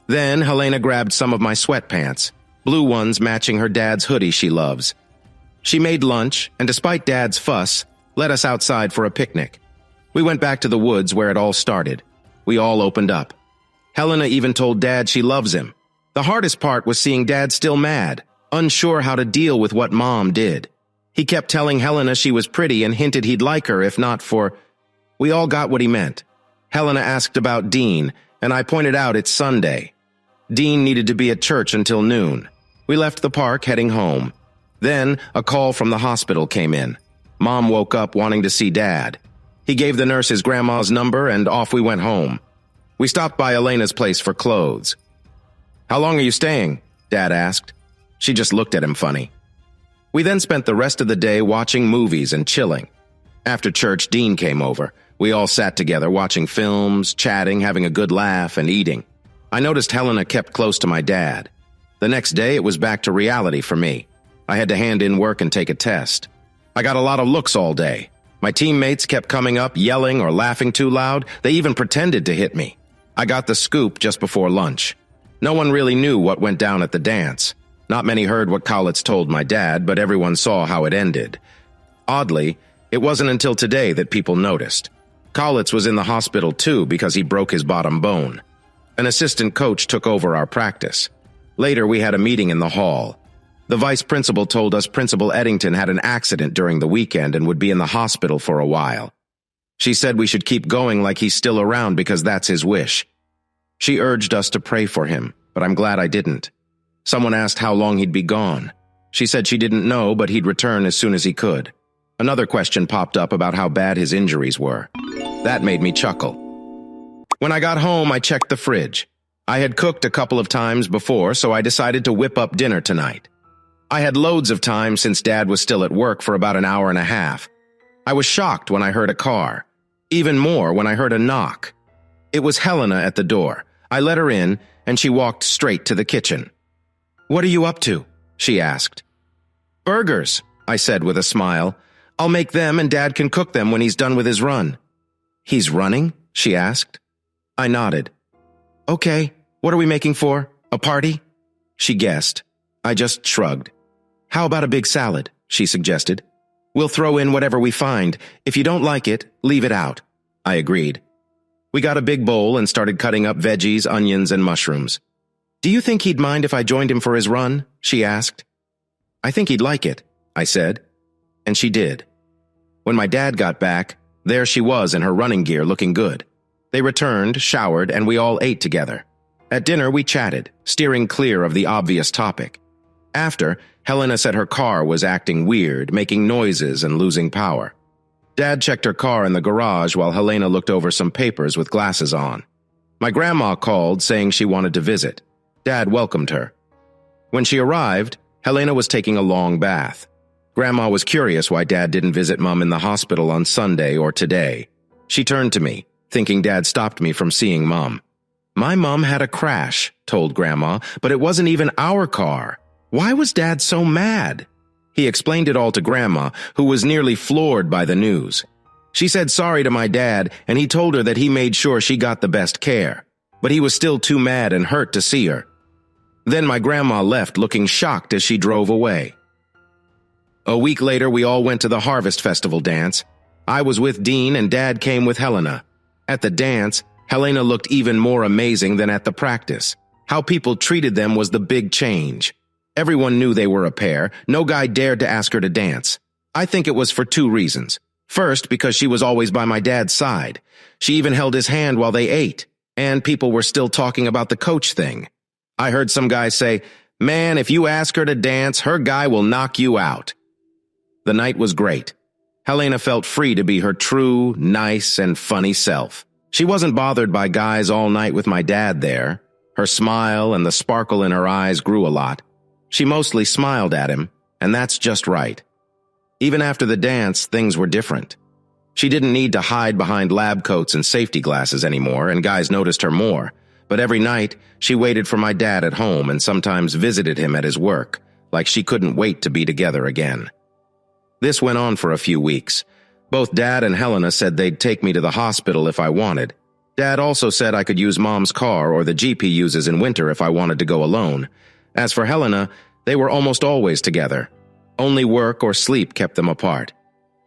then Helena grabbed some of my sweatpants, blue ones matching her dad's hoodie she loves. She made lunch, and despite Dad's fuss, led us outside for a picnic. We went back to the woods where it all started. We all opened up. Helena even told Dad she loves him. The hardest part was seeing Dad still mad, unsure how to deal with what Mom did. He kept telling Helena she was pretty and hinted he'd like her if not for... We all got what he meant. Helena asked about Dean, and I pointed out it's Sunday. Dean needed to be at church until noon. We left the park heading home. Then a call from the hospital came in. Mom woke up wanting to see Dad. He gave the nurse his grandma's number and off we went home. We stopped by Elena's place for clothes. How long are you staying? Dad asked. She just looked at him funny. We then spent the rest of the day watching movies and chilling. After church, Dean came over. We all sat together watching films, chatting, having a good laugh, and eating. I noticed Helena kept close to my dad. The next day, it was back to reality for me. I had to hand in work and take a test. I got a lot of looks all day. My teammates kept coming up, yelling or laughing too loud. They even pretended to hit me. I got the scoop just before lunch. No one really knew what went down at the dance. Not many heard what Collins told my dad, but everyone saw how it ended. Oddly, it wasn't until today that people noticed. Collins was in the hospital too because he broke his bottom bone. An assistant coach took over our practice. Later, we had a meeting in the hall. The vice principal told us Principal Eddington had an accident during the weekend and would be in the hospital for a while. She said we should keep going like he's still around because that's his wish. She urged us to pray for him, but I'm glad I didn't. Someone asked how long he'd be gone. She said she didn't know, but he'd return as soon as he could. Another question popped up about how bad his injuries were. That made me chuckle. When I got home, I checked the fridge. I had cooked a couple of times before, so I decided to whip up dinner tonight. I had loads of time since Dad was still at work for about an hour and a half. I was shocked when I heard a car. Even more when I heard a knock. It was Helena at the door. I let her in, and she walked straight to the kitchen. "What are you up to?" she asked. "Burgers," I said with a smile. "I'll make them and Dad can cook them when he's done with his run." "He's running?" she asked. I nodded. "Okay, what are we making for? A party?" She guessed. I just shrugged. "How about a big salad?" she suggested. "We'll throw in whatever we find. If you don't like it, leave it out." I agreed. We got a big bowl and started cutting up veggies, onions, and mushrooms. "Do you think he'd mind if I joined him for his run?" she asked. "I think he'd like it," I said. And she did. When my dad got back, there she was in her running gear looking good. They returned, showered, and we all ate together. At dinner, we chatted, steering clear of the obvious topic. After, Helena said her car was acting weird, making noises and losing power. Dad checked her car in the garage while Helena looked over some papers with glasses on. My grandma called, saying she wanted to visit. Dad welcomed her. When she arrived, Helena was taking a long bath. Grandma was curious why Dad didn't visit Mom in the hospital on Sunday or today. She turned to me, thinking Dad stopped me from seeing Mom. "My mom had a crash," told Grandma, "but it wasn't even our car. Why was Dad so mad?" He explained it all to Grandma, who was nearly floored by the news. She said sorry to my dad, and he told her that he made sure she got the best care. But he was still too mad and hurt to see her. Then my grandma left looking shocked as she drove away. A week later, we all went to the Harvest Festival dance. I was with Dean and Dad came with Helena. At the dance, Helena looked even more amazing than at the practice. How people treated them was the big change. Everyone knew they were a pair. No guy dared to ask her to dance. I think it was for two reasons. First, because she was always by my dad's side. She even held his hand while they ate. And people were still talking about the coach thing. I heard some guy say, "Man, if you ask her to dance, her guy will knock you out." The night was great. Helena felt free to be her true, nice, and funny self. She wasn't bothered by guys all night with my dad there. Her smile and the sparkle in her eyes grew a lot. She mostly smiled at him, and that's just right. Even after the dance, things were different. She didn't need to hide behind lab coats and safety glasses anymore, and guys noticed her more. But every night, she waited for my dad at home and sometimes visited him at his work, like she couldn't wait to be together again. This went on for a few weeks. Both Dad and Helena said they'd take me to the hospital if I wanted. Dad also said I could use Mom's car or the Jeep he uses in winter if I wanted to go alone. As for Helena, they were almost always together. Only work or sleep kept them apart.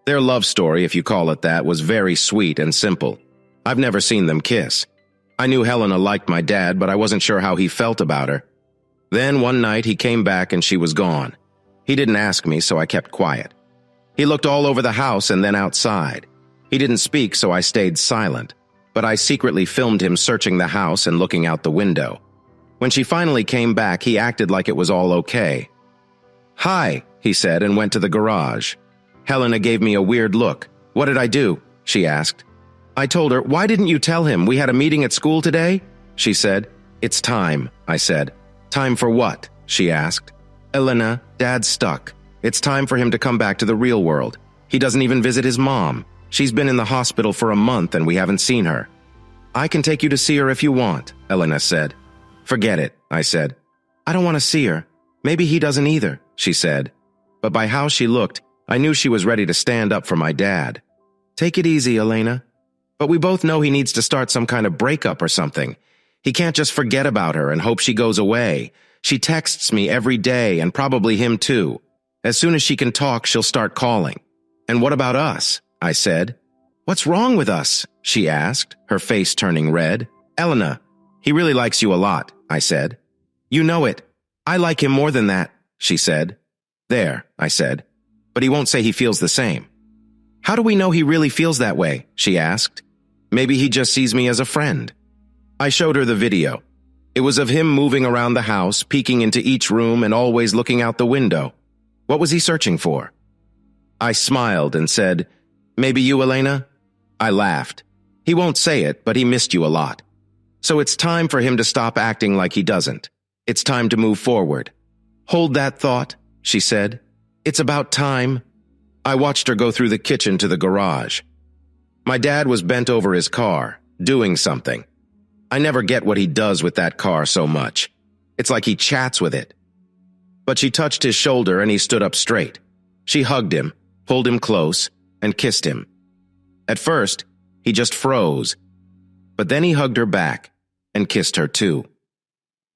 Their love story, if you call it that, was very sweet and simple. I've never seen them kiss. I knew Helena liked my dad, but I wasn't sure how he felt about her. Then one night he came back and she was gone. He didn't ask me, so I kept quiet. He looked all over the house and then outside. He didn't speak, so I stayed silent, but I secretly filmed him searching the house and looking out the window. When she finally came back, he acted like it was all okay. "Hi," he said and went to the garage. Helena gave me a weird look. "What did I do?" she asked. I told her, "Why didn't you tell him? We had a meeting at school today?" She said, "It's time," I said. "Time for what?" she asked. "Elena, Dad's stuck. It's time for him to come back to the real world. He doesn't even visit his mom. She's been in the hospital for a month and we haven't seen her." "I can take you to see her if you want," Elena said. "Forget it," I said. "I don't want to see her. Maybe he doesn't either," she said. But by how she looked, I knew she was ready to stand up for my dad. "Take it easy, Elena. But we both know he needs to start some kind of breakup or something. He can't just forget about her and hope she goes away. She texts me every day and probably him too. As soon as she can talk, she'll start calling." "And what about us?" I said. "What's wrong with us?" she asked, her face turning red. "Elena, he really likes you a lot," I said. "You know it. I like him more than that," she said. "There," I said. "But he won't say he feels the same." "How do we know he really feels that way?" she asked. "Maybe he just sees me as a friend." I showed her the video. It was of him moving around the house, peeking into each room and always looking out the window. What was he searching for? I smiled and said, "Maybe you, Elena?" I laughed. "He won't say it, but he missed you a lot. So it's time for him to stop acting like he doesn't. It's time to move forward." "Hold that thought," she said. "It's about time." I watched her go through the kitchen to the garage. My dad was bent over his car, doing something. I never get what he does with that car so much. It's like he chats with it. But she touched his shoulder and he stood up straight. She hugged him, pulled him close, and kissed him. At first, he just froze. But then he hugged her back and kissed her too.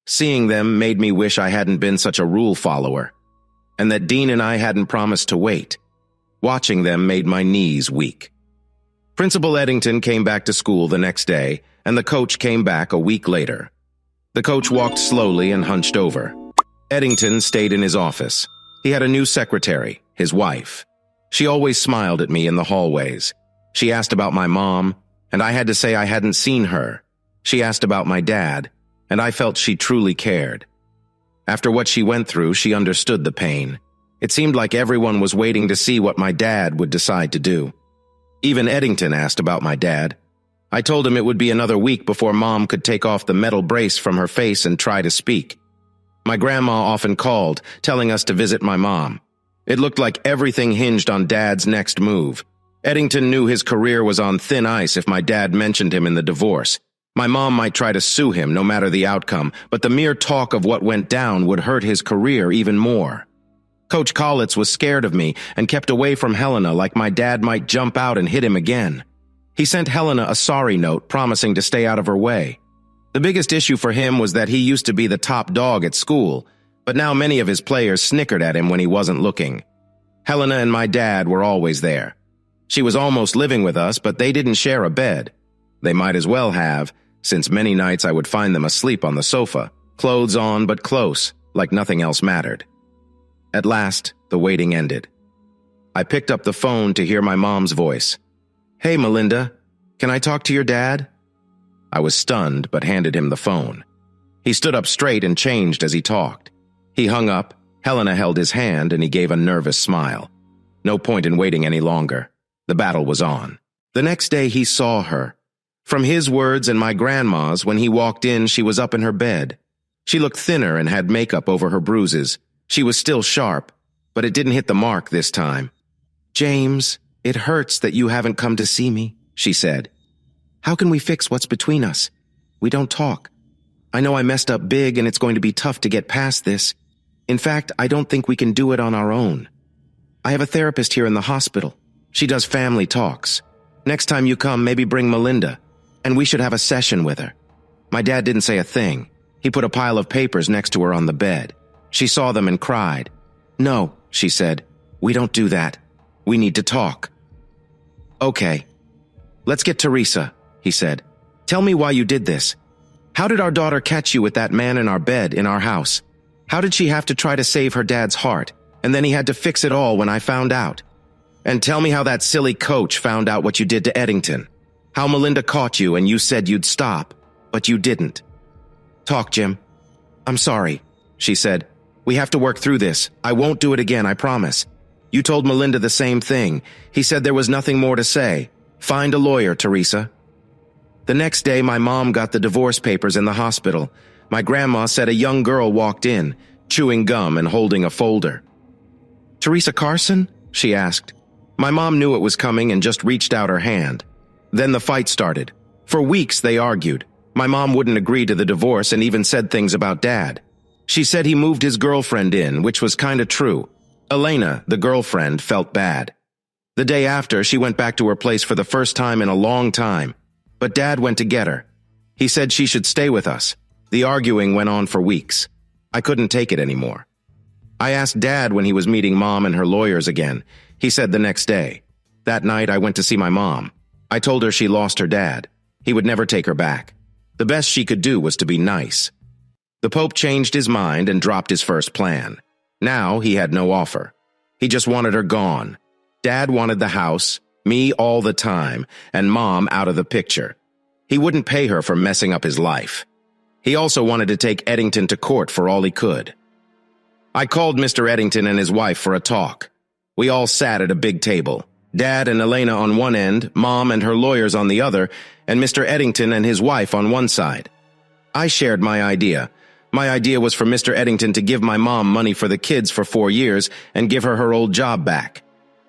Seeing them made me wish I hadn't been such a rule follower, and that Dean and I hadn't promised to wait. Watching them made my knees weak. Principal Eddington came back to school the next day, and the coach came back a week later. The coach walked slowly and hunched over. Eddington stayed in his office. He had a new secretary, his wife. She always smiled at me in the hallways. She asked about my mom, and I had to say I hadn't seen her. She asked about my dad, and I felt she truly cared. After what she went through, she understood the pain. It seemed like everyone was waiting to see what my dad would decide to do. Even Eddington asked about my dad. I told him it would be another week before Mom could take off the metal brace from her face and try to speak. My grandma often called, telling us to visit my mom. It looked like everything hinged on Dad's next move. Eddington knew his career was on thin ice if my dad mentioned him in the divorce. My mom might try to sue him no matter the outcome, but the mere talk of what went down would hurt his career even more. Coach Collitz was scared of me and kept away from Helena like my dad might jump out and hit him again. He sent Helena a sorry note promising to stay out of her way. The biggest issue for him was that he used to be the top dog at school, but now many of his players snickered at him when he wasn't looking. Helena and my dad were always there. She was almost living with us, but they didn't share a bed. They might as well have, since many nights I would find them asleep on the sofa, clothes on but close, like nothing else mattered. At last, the waiting ended. I picked up the phone to hear my mom's voice. "Hey, Melinda, can I talk to your dad?" I was stunned, but handed him the phone. He stood up straight and changed as he talked. He hung up, Helena held his hand, and he gave a nervous smile. No point in waiting any longer. The battle was on. The next day he saw her. From his words and my grandma's, when he walked in, she was up in her bed. She looked thinner and had makeup over her bruises. She was still sharp, but it didn't hit the mark this time. "James, it hurts that you haven't come to see me," she said. "How can we fix what's between us? We don't talk. I know I messed up big and it's going to be tough to get past this. In fact, I don't think we can do it on our own. I have a therapist here in the hospital. She does family talks. Next time you come, maybe bring Melinda, and we should have a session with her." My dad didn't say a thing. He put a pile of papers next to her on the bed. She saw them and cried. "No," she said. "We don't do that. We need to talk." "Okay. Let's get Teresa," he said. "Tell me why you did this. How did our daughter catch you with that man in our bed in our house? How did she have to try to save her dad's heart, and then he had to fix it all when I found out? And tell me how that silly coach found out what you did to Eddington. How Melinda caught you and you said you'd stop, but you didn't." "Talk, Jim." "I'm sorry," she said. "We have to work through this. I won't do it again, I promise. You told Melinda the same thing. He said there was nothing more to say. Find a lawyer, Teresa." The next day, my mom got the divorce papers in the hospital. My grandma said a young girl walked in, chewing gum and holding a folder. "Teresa Carson?" she asked. My mom knew it was coming and just reached out her hand. Then the fight started. For weeks they argued. My mom wouldn't agree to the divorce and even said things about Dad. She said he moved his girlfriend in, which was kinda true. Elena, the girlfriend, felt bad. The day after, she went back to her place for the first time in a long time. But Dad went to get her. He said she should stay with us. The arguing went on for weeks. I couldn't take it anymore. I asked Dad when he was meeting Mom and her lawyers again. He said the next day. That night, I went to see my mom. I told her she lost her dad. He would never take her back. The best she could do was to be nice. The Pope changed his mind and dropped his first plan. Now he had no offer. He just wanted her gone. Dad wanted the house, me all the time, and Mom out of the picture. He wouldn't pay her for messing up his life. He also wanted to take Eddington to court for all he could. I called Mr. Eddington and his wife for a talk. We all sat at a big table. Dad and Elena on one end, Mom and her lawyers on the other, and Mr. Eddington and his wife on one side. I shared my idea. My idea was for Mr. Eddington to give my mom money for the kids for 4 years and give her her old job back.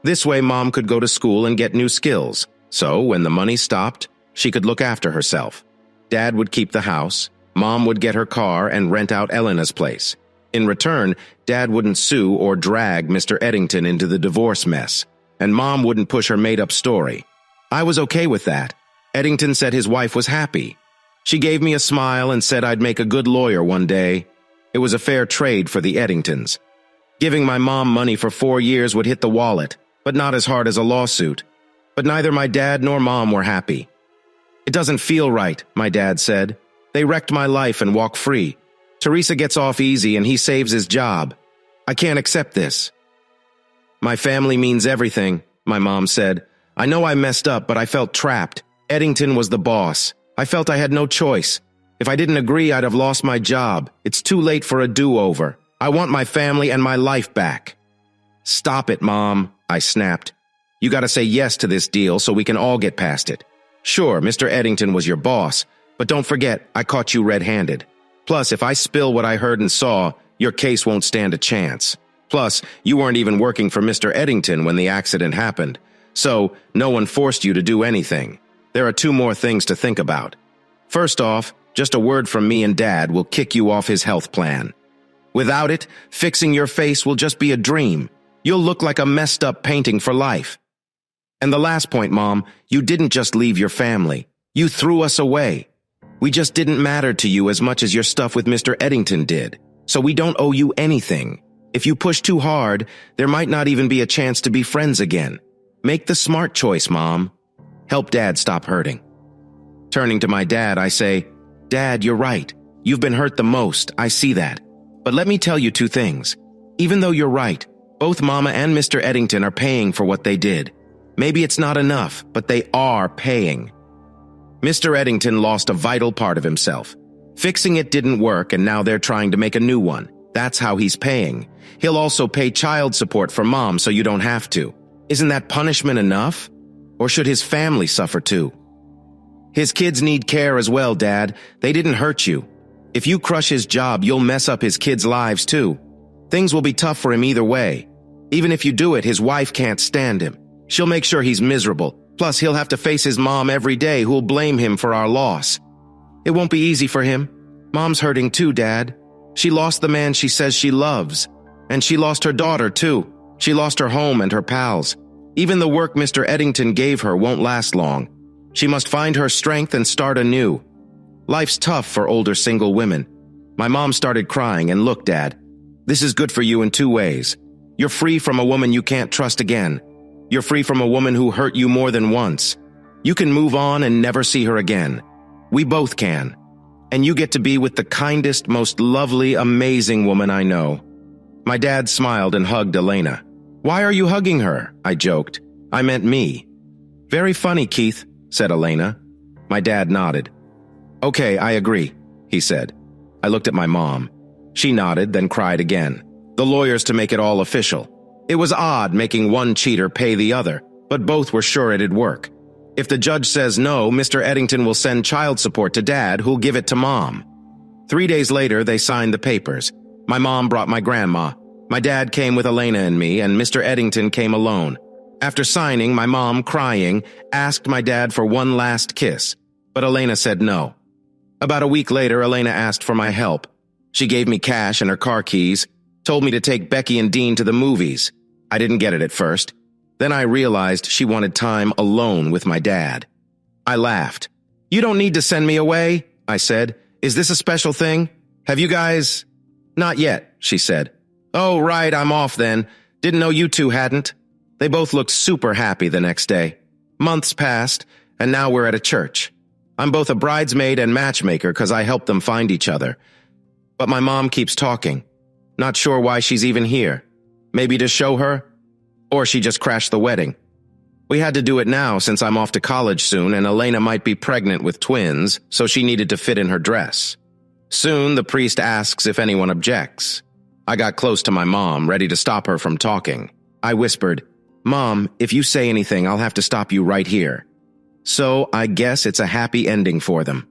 This way Mom could go to school and get new skills. So when the money stopped, she could look after herself. Dad would keep the house. Mom would get her car and rent out Elena's place. In return, Dad wouldn't sue or drag Mr. Eddington into the divorce mess, and Mom wouldn't push her made-up story. I was okay with that. Eddington said his wife was happy. She gave me a smile and said I'd make a good lawyer one day. It was a fair trade for the Eddingtons. Giving my mom money for 4 years would hit the wallet, but not as hard as a lawsuit. But neither my dad nor Mom were happy. "It doesn't feel right," my dad said. "They wrecked my life and walk free. Teresa gets off easy and he saves his job. I can't accept this." "My family means everything," my mom said. "I know I messed up, but I felt trapped. Eddington was the boss. I felt I had no choice. If I didn't agree, I'd have lost my job. It's too late for a do-over. I want my family and my life back." "Stop it, Mom," I snapped. "You gotta say yes to this deal so we can all get past it. Sure, Mr. Eddington was your boss, but don't forget, I caught you red-handed. Plus, if I spill what I heard and saw, your case won't stand a chance. Plus, you weren't even working for Mr. Eddington when the accident happened. So, no one forced you to do anything. There are 2 more things to think about. First off, just a word from me and Dad will kick you off his health plan. Without it, fixing your face will just be a dream. You'll look like a messed-up painting for life. And the last point, Mom, you didn't just leave your family. You threw us away. We just didn't matter to you as much as your stuff with Mr. Eddington did. So we don't owe you anything. If you push too hard, there might not even be a chance to be friends again. Make the smart choice, Mom. Help Dad stop hurting." Turning to my dad, I say, "Dad, you're right. You've been hurt the most, I see that. But let me tell you 2 things. Even though you're right, both Mama and Mr. Eddington are paying for what they did. Maybe it's not enough, but they are paying. Mr. Eddington lost a vital part of himself. Fixing it didn't work, and now they're trying to make a new one. That's how he's paying. He'll also pay child support for Mom so you don't have to. Isn't that punishment enough? Or should his family suffer too? His kids need care as well, Dad. They didn't hurt you. If you crush his job, you'll mess up his kids' lives too. Things will be tough for him either way. Even if you do it, his wife can't stand him. She'll make sure he's miserable. Plus, he'll have to face his mom every day who'll blame him for our loss. It won't be easy for him. Mom's hurting too, Dad. She lost the man she says she loves. And she lost her daughter too. She lost her home and her pals. Even the work Mr. Eddington gave her won't last long. She must find her strength and start anew. Life's tough for older single women. My mom started crying, and look, Dad, this is good for you in two ways. You're free from a woman you can't trust again. You're free from a woman who hurt you more than once. You can move on and never see her again. We both can. And you get to be with the kindest, most lovely, amazing woman I know. My dad smiled and hugged Elena. Why are you hugging her? I joked. I meant me. Very funny, Keith, said Elena. My dad nodded. Okay, I agree, he said. I looked at my mom. She nodded, then cried again. The lawyers to make it all official. It was odd making one cheater pay the other, but both were sure it'd work. If the judge says no, Mr. Eddington will send child support to Dad, who'll give it to Mom. 3 days later, they signed the papers. My mom brought my grandma. My dad came with Elena and me, and Mr. Eddington came alone. After signing, my mom, crying, asked my dad for one last kiss, but Elena said no. About a week later, Elena asked for my help. She gave me cash and her car keys, told me to take Becky and Dean to the movies. I didn't get it at first. Then I realized she wanted time alone with my dad. I laughed. You don't need to send me away, I said. Is this a special thing? Have you guys... Not yet, she said. Oh, right, I'm off then. Didn't know you two hadn't. They both looked super happy the next day. Months passed, and now we're at a church. I'm both a bridesmaid and matchmaker because I helped them find each other. But my mom keeps talking. Not sure why she's even here. Maybe to show her? Or she just crashed the wedding. We had to do it now since I'm off to college soon and Elena might be pregnant with twins, so she needed to fit in her dress. Soon, the priest asks if anyone objects. I got close to my mom, ready to stop her from talking. I whispered, Mom, if you say anything, I'll have to stop you right here. So, I guess it's a happy ending for them.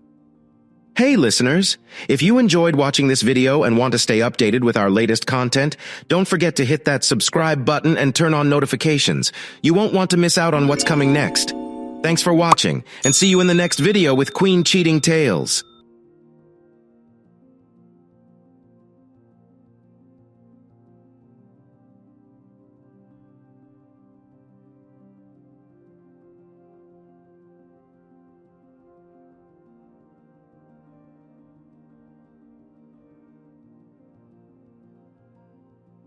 Hey listeners, if you enjoyed watching this video and want to stay updated with our latest content, don't forget to hit that subscribe button and turn on notifications. You won't want to miss out on what's coming next. Thanks for watching, and see you in the next video with Queen Cheating Tales.